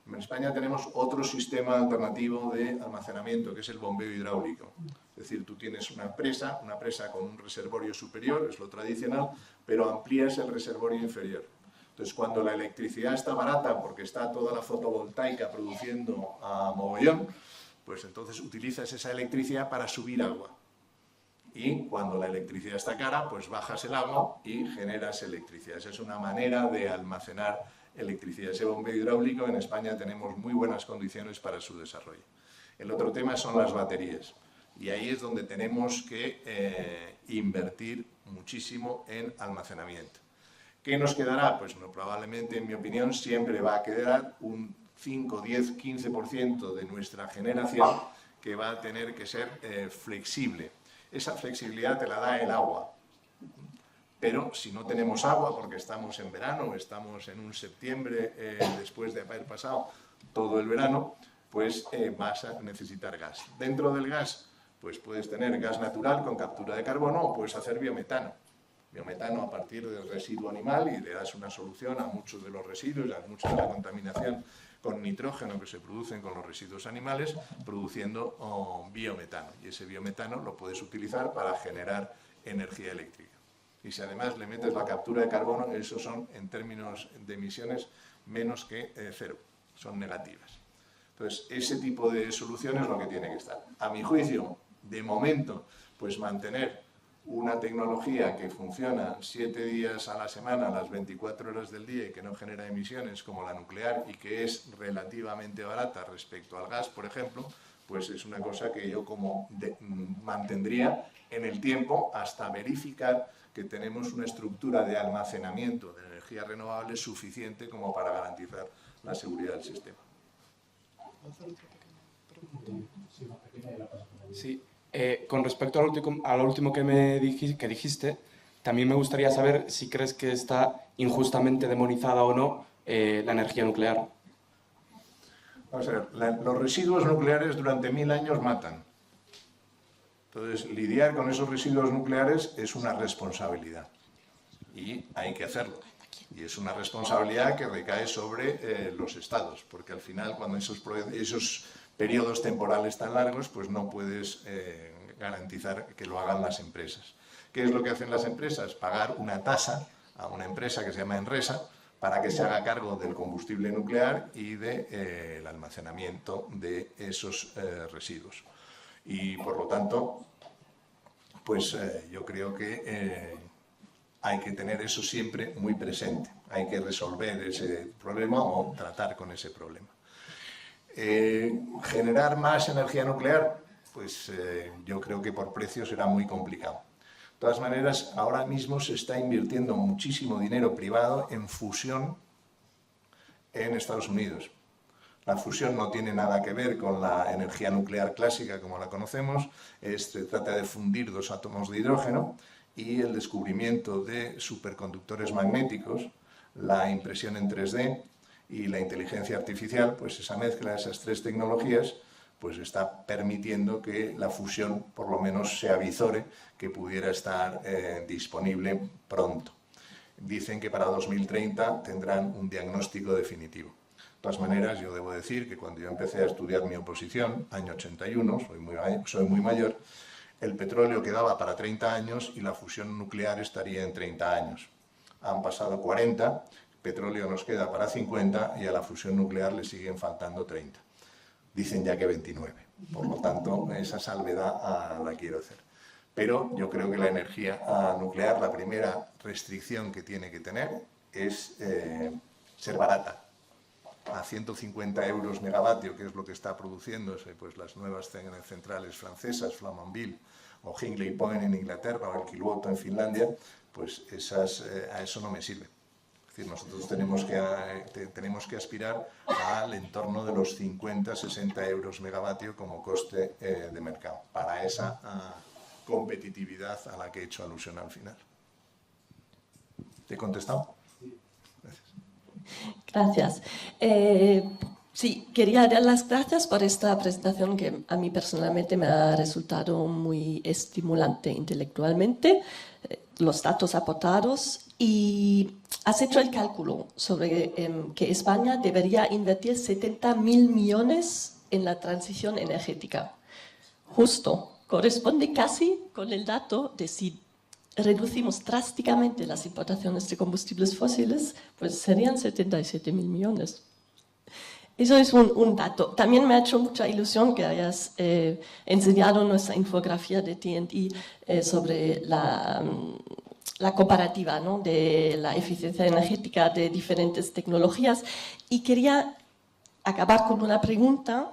C: En España tenemos otro sistema alternativo de almacenamiento, que es el bombeo hidráulico. Es decir, tú tienes una presa con un reservorio superior, es lo tradicional, pero amplías el reservorio inferior. Entonces, cuando la electricidad está barata, porque está toda la fotovoltaica produciendo a mogollón, pues entonces utilizas esa electricidad para subir agua. Y cuando la electricidad está cara, pues bajas el agua y generas electricidad. Esa es una manera de almacenar electricidad. Ese bombeo hidráulico en España tenemos muy buenas condiciones para su desarrollo. El otro tema son las baterías. Y ahí es donde tenemos que invertir muchísimo en almacenamiento. ¿Qué nos quedará? Pues probablemente, en mi opinión, siempre va a quedar un 5, 10, 15% de nuestra generación que va a tener que ser flexible. Esa flexibilidad te la da el agua. Pero si no tenemos agua, porque estamos en verano, estamos en un septiembre después de haber pasado todo el verano, pues vas a necesitar gas. Dentro del gas, pues puedes tener gas natural con captura de carbono o puedes hacer biometano. Biometano a partir del residuo animal y le das una solución a muchos de los residuos, a mucha de la contaminación con nitrógeno que se producen con los residuos animales, produciendo biometano. Y ese biometano lo puedes utilizar para generar energía eléctrica. Y si además le metes la captura de carbono, esos son, en términos de emisiones, menos que cero, son negativas. Entonces, ese tipo de solución es lo que tiene que estar. A mi juicio, de momento, pues mantener una tecnología que funciona 7 días a la semana, las 24 horas del día y que no genera emisiones como la nuclear y que es relativamente barata respecto al gas, por ejemplo, pues es una cosa que yo mantendría en el tiempo hasta verificar que tenemos una estructura de almacenamiento de energía renovable suficiente como para garantizar la seguridad del sistema.
E: Sí. Con respecto a lo último que dijiste, también me gustaría saber si crees que está injustamente demonizada o no la energía nuclear.
C: Vamos a ver, los residuos nucleares durante 1000 años matan. Entonces, lidiar con esos residuos nucleares es una responsabilidad y hay que hacerlo. Y es una responsabilidad que recae sobre los estados, porque al final, cuando esos periodos temporales tan largos, pues no puedes garantizar que lo hagan las empresas. ¿Qué es lo que hacen las empresas? Pagar una tasa a una empresa que se llama Enresa para que se haga cargo del combustible nuclear y del almacenamiento de esos residuos. Y por lo tanto, pues yo creo que hay que tener eso siempre muy presente. Hay que resolver ese problema o tratar con ese problema. Generar más energía nuclear, pues yo creo que por precio será muy complicado. De todas maneras, ahora mismo se está invirtiendo muchísimo dinero privado en fusión en Estados Unidos. La fusión no tiene nada que ver con la energía nuclear clásica como la conocemos, se trata de fundir dos átomos de hidrógeno, y el descubrimiento de superconductores magnéticos, la impresión en 3D y la inteligencia artificial, pues esa mezcla de esas tres tecnologías pues está permitiendo que la fusión por lo menos se avizore, que pudiera estar disponible pronto. Dicen que para 2030 tendrán un diagnóstico definitivo. De todas maneras, yo debo decir que cuando yo empecé a estudiar mi oposición, año 81, soy muy mayor, el petróleo quedaba para 30 años y la fusión nuclear estaría en 30 años. Han pasado 40, petróleo nos queda para 50 y a la fusión nuclear le siguen faltando 30. Dicen ya que 29. Por lo tanto, esa salvedad la quiero hacer. Pero yo creo que la energía nuclear, la primera restricción que tiene que tener es ser barata. A 150 euros megavatio, que es lo que está produciéndose pues, las nuevas centrales francesas, Flamanville o Hinkley Point en Inglaterra o el Kilwoto en Finlandia, pues a eso no me sirve. Es decir, nosotros tenemos que aspirar al entorno de los 50-60 euros megavatio como coste de mercado, para esa competitividad a la que he hecho alusión al final. ¿Te he contestado?
F: Gracias. Sí, quería dar las gracias por esta presentación que a mí personalmente me ha resultado muy estimulante intelectualmente, los datos aportados, y has hecho el cálculo sobre que España debería invertir 70.000 millones en la transición energética. Justo, corresponde casi con el dato de si reducimos drásticamente las importaciones de combustibles fósiles, pues serían 77.000 millones. Eso es un dato. También me ha hecho mucha ilusión que hayas enseñado nuestra infografía de TNT sobre la comparativa, ¿no?, de la eficiencia energética de diferentes tecnologías. Y quería acabar con una pregunta.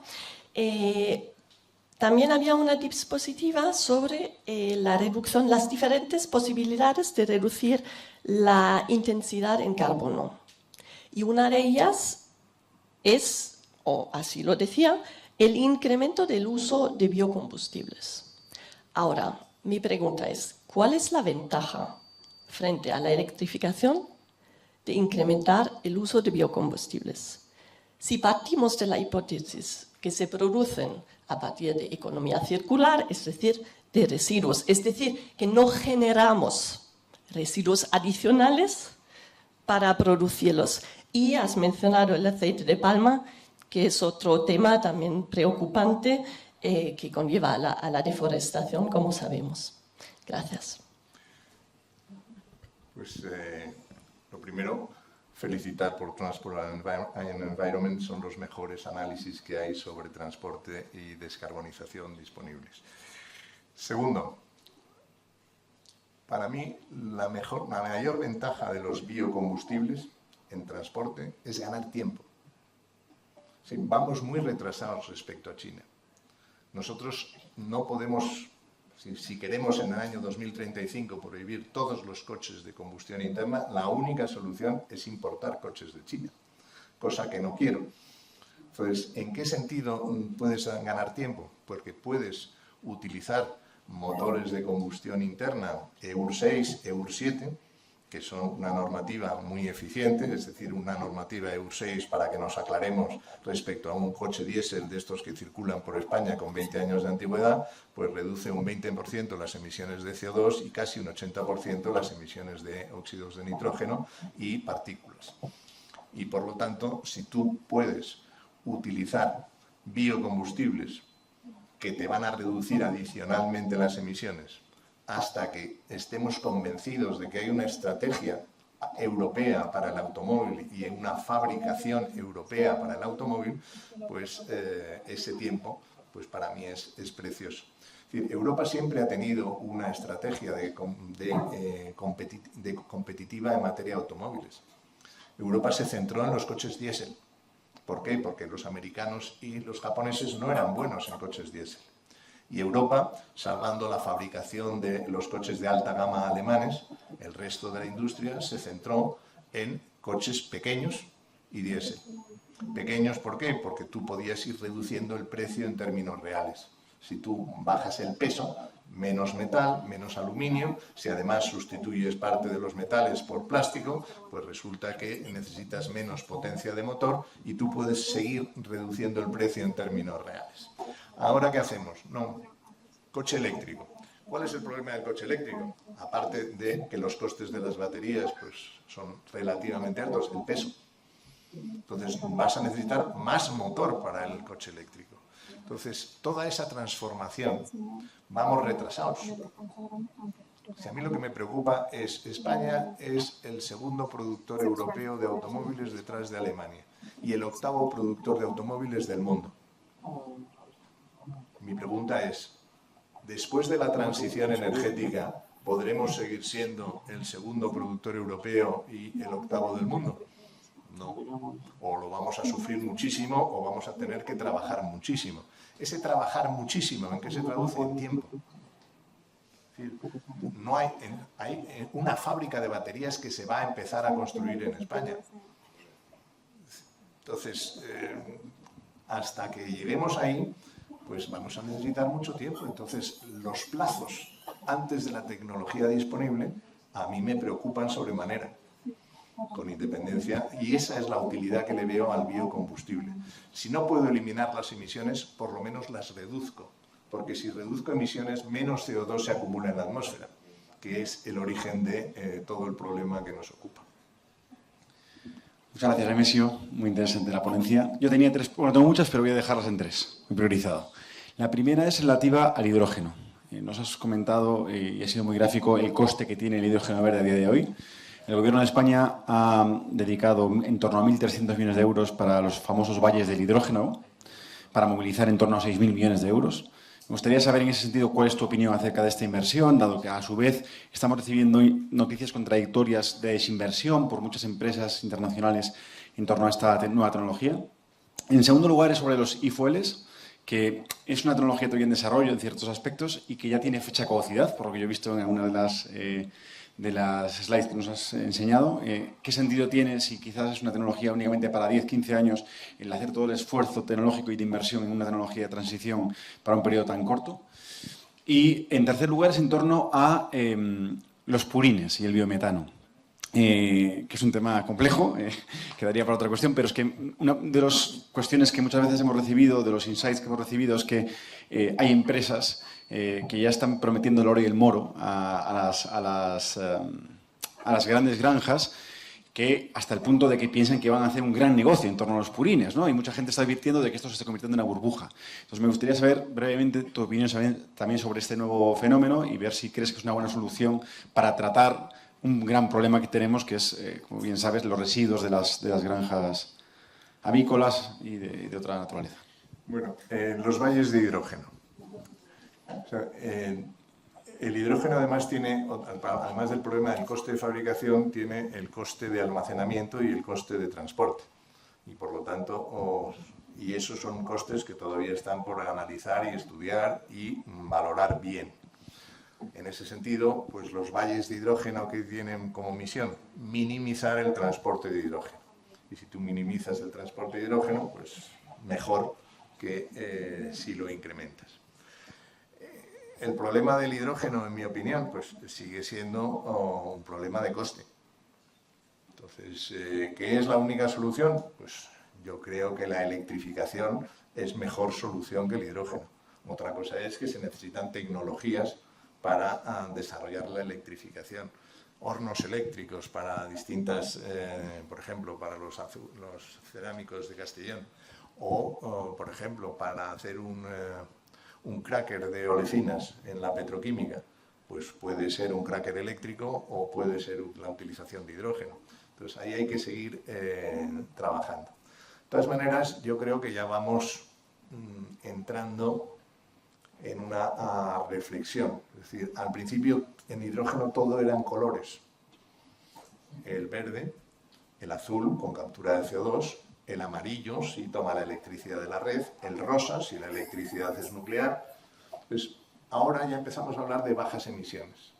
F: También había una diapositiva sobre la reducción, las diferentes posibilidades de reducir la intensidad en carbono. Y una de ellas es, o así lo decía, el incremento del uso de biocombustibles. Ahora, mi pregunta es, ¿cuál es la ventaja frente a la electrificación de incrementar el uso de biocombustibles? Si partimos de la hipótesis que se producen a partir de economía circular, es decir, de residuos, es decir, que no generamos residuos adicionales para producirlos. Y has mencionado el aceite de palma, que es otro tema también preocupante que conlleva a la deforestación, como sabemos. Gracias.
C: Pues lo primero, felicitar por Transport and Environment, son los mejores análisis que hay sobre transporte y descarbonización disponibles. Segundo, para mí la mayor ventaja de los biocombustibles en transporte es ganar tiempo. Sí, vamos muy retrasados respecto a China. Nosotros no podemos, si queremos en el año 2035 prohibir todos los coches de combustión interna, la única solución es importar coches de China, cosa que no quiero. Entonces, ¿en qué sentido puedes ganar tiempo? Porque puedes utilizar motores de combustión interna Euro 6, Euro 7, que son una normativa muy eficiente, es decir, una normativa Euro 6, para que nos aclaremos respecto a un coche diésel de estos que circulan por España con 20 años de antigüedad, pues reduce un 20% las emisiones de CO2 y casi un 80% las emisiones de óxidos de nitrógeno y partículas. Y por lo tanto, si tú puedes utilizar biocombustibles que te van a reducir adicionalmente las emisiones, hasta que estemos convencidos de que hay una estrategia europea para el automóvil y una fabricación europea para el automóvil, pues ese tiempo pues para mí es precioso. Es decir, Europa siempre ha tenido una estrategia competitiva en materia de automóviles. Europa se centró en los coches diésel. ¿Por qué? Porque los americanos y los japoneses no eran buenos en coches diésel. Y Europa, salvando la fabricación de los coches de alta gama alemanes, el resto de la industria se centró en coches pequeños y diésel. Pequeños, ¿por qué? Porque tú podías ir reduciendo el precio en términos reales. Si tú bajas el peso, menos metal, menos aluminio, si además sustituyes parte de los metales por plástico, pues resulta que necesitas menos potencia de motor y tú puedes seguir reduciendo el precio en términos reales. ¿Ahora qué hacemos? No, coche eléctrico. ¿Cuál es el problema del coche eléctrico? Aparte de que los costes de las baterías pues, son relativamente altos, el peso. Entonces vas a necesitar más motor para el coche eléctrico. Entonces, toda esa transformación, vamos retrasados. Si a mí lo que me preocupa es, España es el segundo productor europeo de automóviles detrás de Alemania y el octavo productor de automóviles del mundo. Mi pregunta es, después de la transición energética, ¿podremos seguir siendo el segundo productor europeo y el octavo del mundo? No. O lo vamos a sufrir muchísimo o vamos a tener que trabajar muchísimo. Ese trabajar muchísimo, ¿en qué se traduce? En tiempo. Es decir, no hay una fábrica de baterías que se va a empezar a construir en España. Entonces, hasta que lleguemos ahí, pues vamos a necesitar mucho tiempo. Entonces, los plazos antes de la tecnología disponible a mí me preocupan sobremanera, con independencia, y esa es la utilidad que le veo al biocombustible. Si no puedo eliminar las emisiones, por lo menos las reduzco, porque si reduzco emisiones, menos CO2 se acumula en la atmósfera, que es el origen de todo el problema que nos ocupa.
G: Muchas gracias, Nemesio. Muy interesante la ponencia. Yo tenía tres, bueno, tengo muchas, pero voy a dejarlas en tres, muy priorizado. La primera es relativa al hidrógeno. Nos has comentado, y ha sido muy gráfico, el coste que tiene el hidrógeno verde a día de hoy. El Gobierno de España ha dedicado en torno a 1.300 millones de euros para los famosos valles del hidrógeno, para movilizar en torno a 6.000 millones de euros. Me gustaría saber en ese sentido cuál es tu opinión acerca de esta inversión, dado que a su vez estamos recibiendo noticias contradictorias de desinversión por muchas empresas internacionales en torno a esta nueva tecnología. En segundo lugar es sobre los e-fuels, que es una tecnología todavía en desarrollo en ciertos aspectos y que ya tiene fecha de caducidad, por lo que yo he visto en alguna de las slides que nos has enseñado. ¿Qué sentido tiene si quizás es una tecnología únicamente para 10, 15 años el hacer todo el esfuerzo tecnológico y de inversión en una tecnología de transición para un periodo tan corto? Y en tercer lugar es en torno a los purines y el biometano, que es un tema complejo, quedaría para otra cuestión, pero es que una de las cuestiones que muchas veces hemos recibido, de los insights que hemos recibido, es que hay empresas que ya están prometiendo el oro y el moro a las grandes granjas, que hasta el punto de que piensan que van a hacer un gran negocio en torno a los purines, ¿no? Y mucha gente está advirtiendo de que esto se está convirtiendo en una burbuja. Entonces me gustaría saber brevemente tu opinión también sobre este nuevo fenómeno y ver si crees que es una buena solución para tratar un gran problema que tenemos, que es, como bien sabes, los residuos de las granjas avícolas y de otra naturaleza.
C: Bueno, los valles de hidrógeno. O sea, el hidrógeno además tiene, además del problema del coste de fabricación, tiene el coste de almacenamiento y el coste de transporte. Y por lo tanto, y esos son costes que todavía están por analizar y estudiar y valorar bien. En ese sentido, pues los valles de hidrógeno que tienen como misión minimizar el transporte de hidrógeno. Y si tú minimizas el transporte de hidrógeno, pues mejor que si lo incrementas. El problema del hidrógeno, en mi opinión, pues sigue siendo un problema de coste. Entonces, ¿qué es la única solución? Pues yo creo que la electrificación es mejor solución que el hidrógeno. Otra cosa es que se necesitan tecnologías para desarrollar la electrificación. Hornos eléctricos para distintas, por ejemplo, para los cerámicos de Castellón, o por ejemplo, para hacer un cracker de olecinas en la petroquímica, pues puede ser un cracker eléctrico o puede ser la utilización de hidrógeno. Entonces ahí hay que seguir trabajando. De todas maneras, yo creo que ya vamos entrando en una reflexión. Es decir, al principio en hidrógeno todo eran colores. El verde, el azul con captura de CO2, el amarillo si toma la electricidad de la red, el rosa si la electricidad es nuclear. Pues ahora ya empezamos a hablar de bajas emisiones,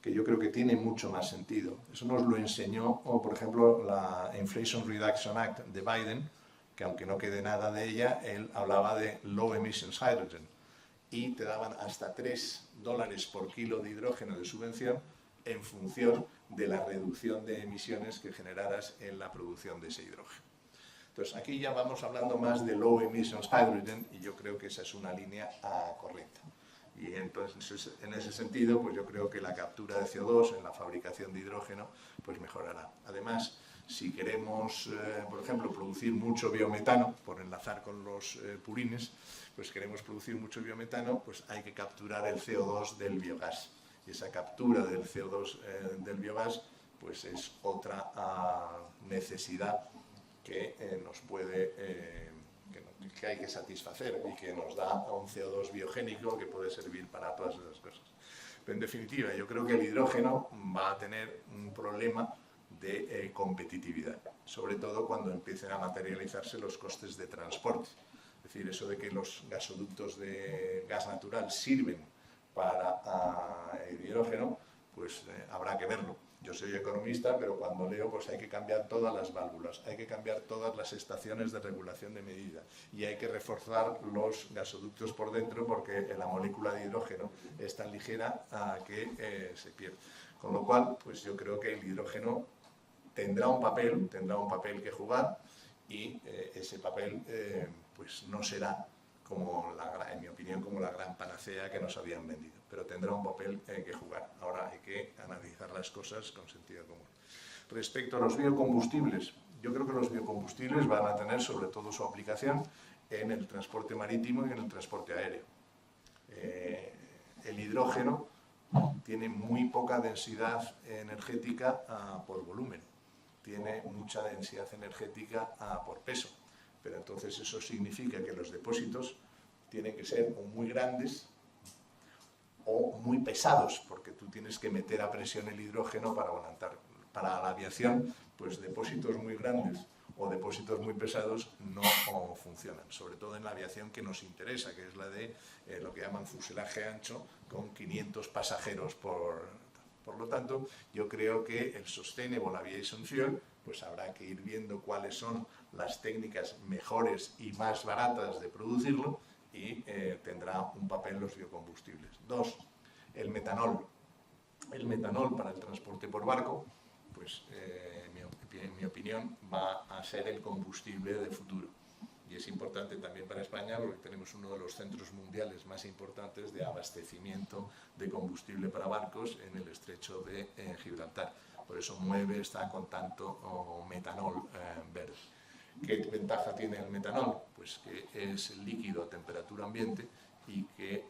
C: que yo creo que tiene mucho más sentido. Eso nos lo enseñó, por ejemplo, la Inflation Reduction Act de Biden, que aunque no quede nada de ella, él hablaba de low emissions hydrogen y te daban hasta $3 por kilo de hidrógeno de subvención en función de la reducción de emisiones que generaras en la producción de ese hidrógeno. Entonces aquí ya vamos hablando más de low emissions hydrogen y yo creo que esa es una línea correcta. Y entonces en ese sentido pues yo creo que la captura de CO2 en la fabricación de hidrógeno pues mejorará. Además, si queremos, por ejemplo, producir mucho biometano, por enlazar con los purines, pues queremos producir mucho biometano, pues hay que capturar el CO2 del biogás. Y esa captura del CO2 del biogás pues es otra necesidad que nos puede, que hay que satisfacer y que nos da un CO2 biogénico que puede servir para todas esas cosas. Pero en definitiva, yo creo que el hidrógeno va a tener un problema de competitividad, sobre todo cuando empiecen a materializarse los costes de transporte. Es decir, eso de que los gasoductos de gas natural sirven para el hidrógeno, pues habrá que verlo. Yo soy economista, pero cuando leo pues hay que cambiar todas las válvulas, hay que cambiar todas las estaciones de regulación de medida y hay que reforzar los gasoductos por dentro porque la molécula de hidrógeno es tan ligera que se pierde. Con lo cual, pues yo creo que el hidrógeno tendrá un papel que jugar y ese papel pues no será, en mi opinión, como la gran panacea que nos habían vendido, pero tendrá un papel que jugar. Ahora hay que analizar las cosas con sentido común. Respecto a los biocombustibles, yo creo que los biocombustibles van a tener sobre todo su aplicación en el transporte marítimo y en el transporte aéreo. El hidrógeno tiene muy poca densidad energética por volumen, tiene mucha densidad energética por peso, pero entonces eso significa que los depósitos tienen que ser o muy grandes o muy pesados, porque tú tienes que meter a presión el hidrógeno para aguantar. Para la aviación, pues depósitos muy grandes o depósitos muy pesados no funcionan, sobre todo en la aviación que nos interesa, que es la de lo que llaman fuselaje ancho, con 500 pasajeros por lo tanto, yo creo que el Sustainable Aviation Fuel, pues habrá que ir viendo cuáles son las técnicas mejores y más baratas de producirlo y tendrá un papel los biocombustibles. 2. El metanol. El metanol para el transporte por barco, pues en mi opinión va a ser el combustible del futuro. Y es importante también para España porque tenemos uno de los centros mundiales más importantes de abastecimiento de combustible para barcos en el estrecho de Gibraltar. Por eso Moeve está con tanto metanol verde. ¿Qué ventaja tiene el metanol? Pues que es líquido a temperatura ambiente y que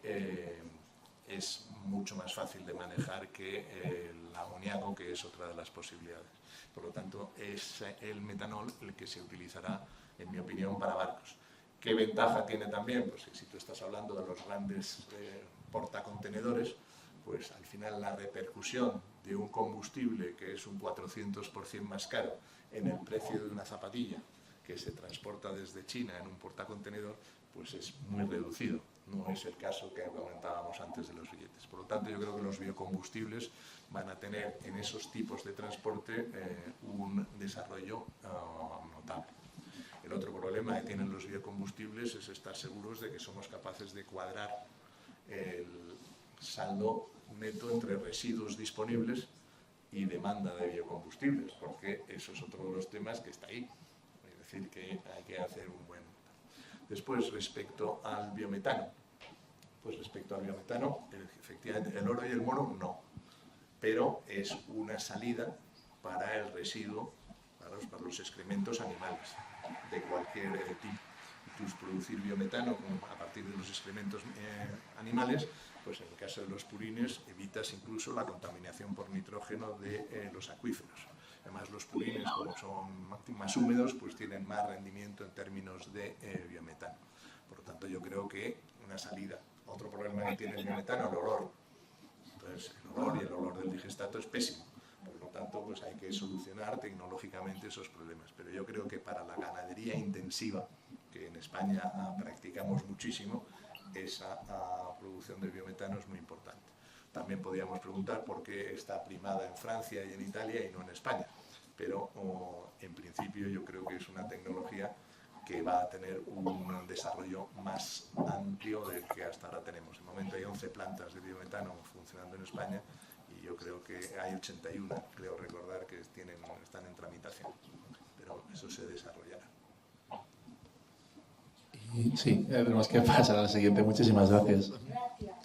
C: es mucho más fácil de manejar que el amoníaco, que es otra de las posibilidades. Por lo tanto, es el metanol el que se utilizará, en mi opinión, para barcos. ¿Qué ventaja tiene también? Pues que si tú estás hablando de los grandes portacontenedores, pues al final la repercusión de un combustible que es un 400% más caro en el precio de una zapatilla que se transporta desde China en un portacontenedor, pues es muy reducido. No es el caso que comentábamos antes de los billetes. Por lo tanto, yo creo que los biocombustibles van a tener en esos tipos de transporte un desarrollo notable. El otro problema que tienen los biocombustibles es estar seguros de que somos capaces de cuadrar el saldo neto entre residuos disponibles y demanda de biocombustibles, porque eso es otro de los temas que está ahí. Es decir, que hay que hacer un buen... Después, respecto al biometano, pues respecto al biometano, efectivamente, el oro y el moro no, pero es una salida para el residuo, para los excrementos animales, de cualquier tipo. Tú producir biometano a partir de los excrementos animales, pues en el caso de los purines evitas incluso la contaminación por nitrógeno de los acuíferos. Además, los purines, como son más húmedos, pues tienen más rendimiento en términos de biometano. Por lo tanto, yo creo que una salida. Otro problema que tiene el biometano, el olor. Entonces, el olor y el olor del digestato es pésimo. Por lo tanto, pues hay que solucionar tecnológicamente esos problemas. Pero yo creo que para la ganadería intensiva, que en España practicamos muchísimo, esa producción de biometano es muy importante. También podríamos preguntar por qué está primada en Francia y en Italia y no en España, pero en principio yo creo que es una tecnología que va a tener un desarrollo más amplio del que hasta ahora tenemos. De momento hay 11 plantas de biometano funcionando en España y yo creo que hay 81, creo recordar que están en tramitación, pero eso se desarrollará.
D: Y sí, tenemos que pasar a la siguiente. Muchísimas gracias.
A: Gracias.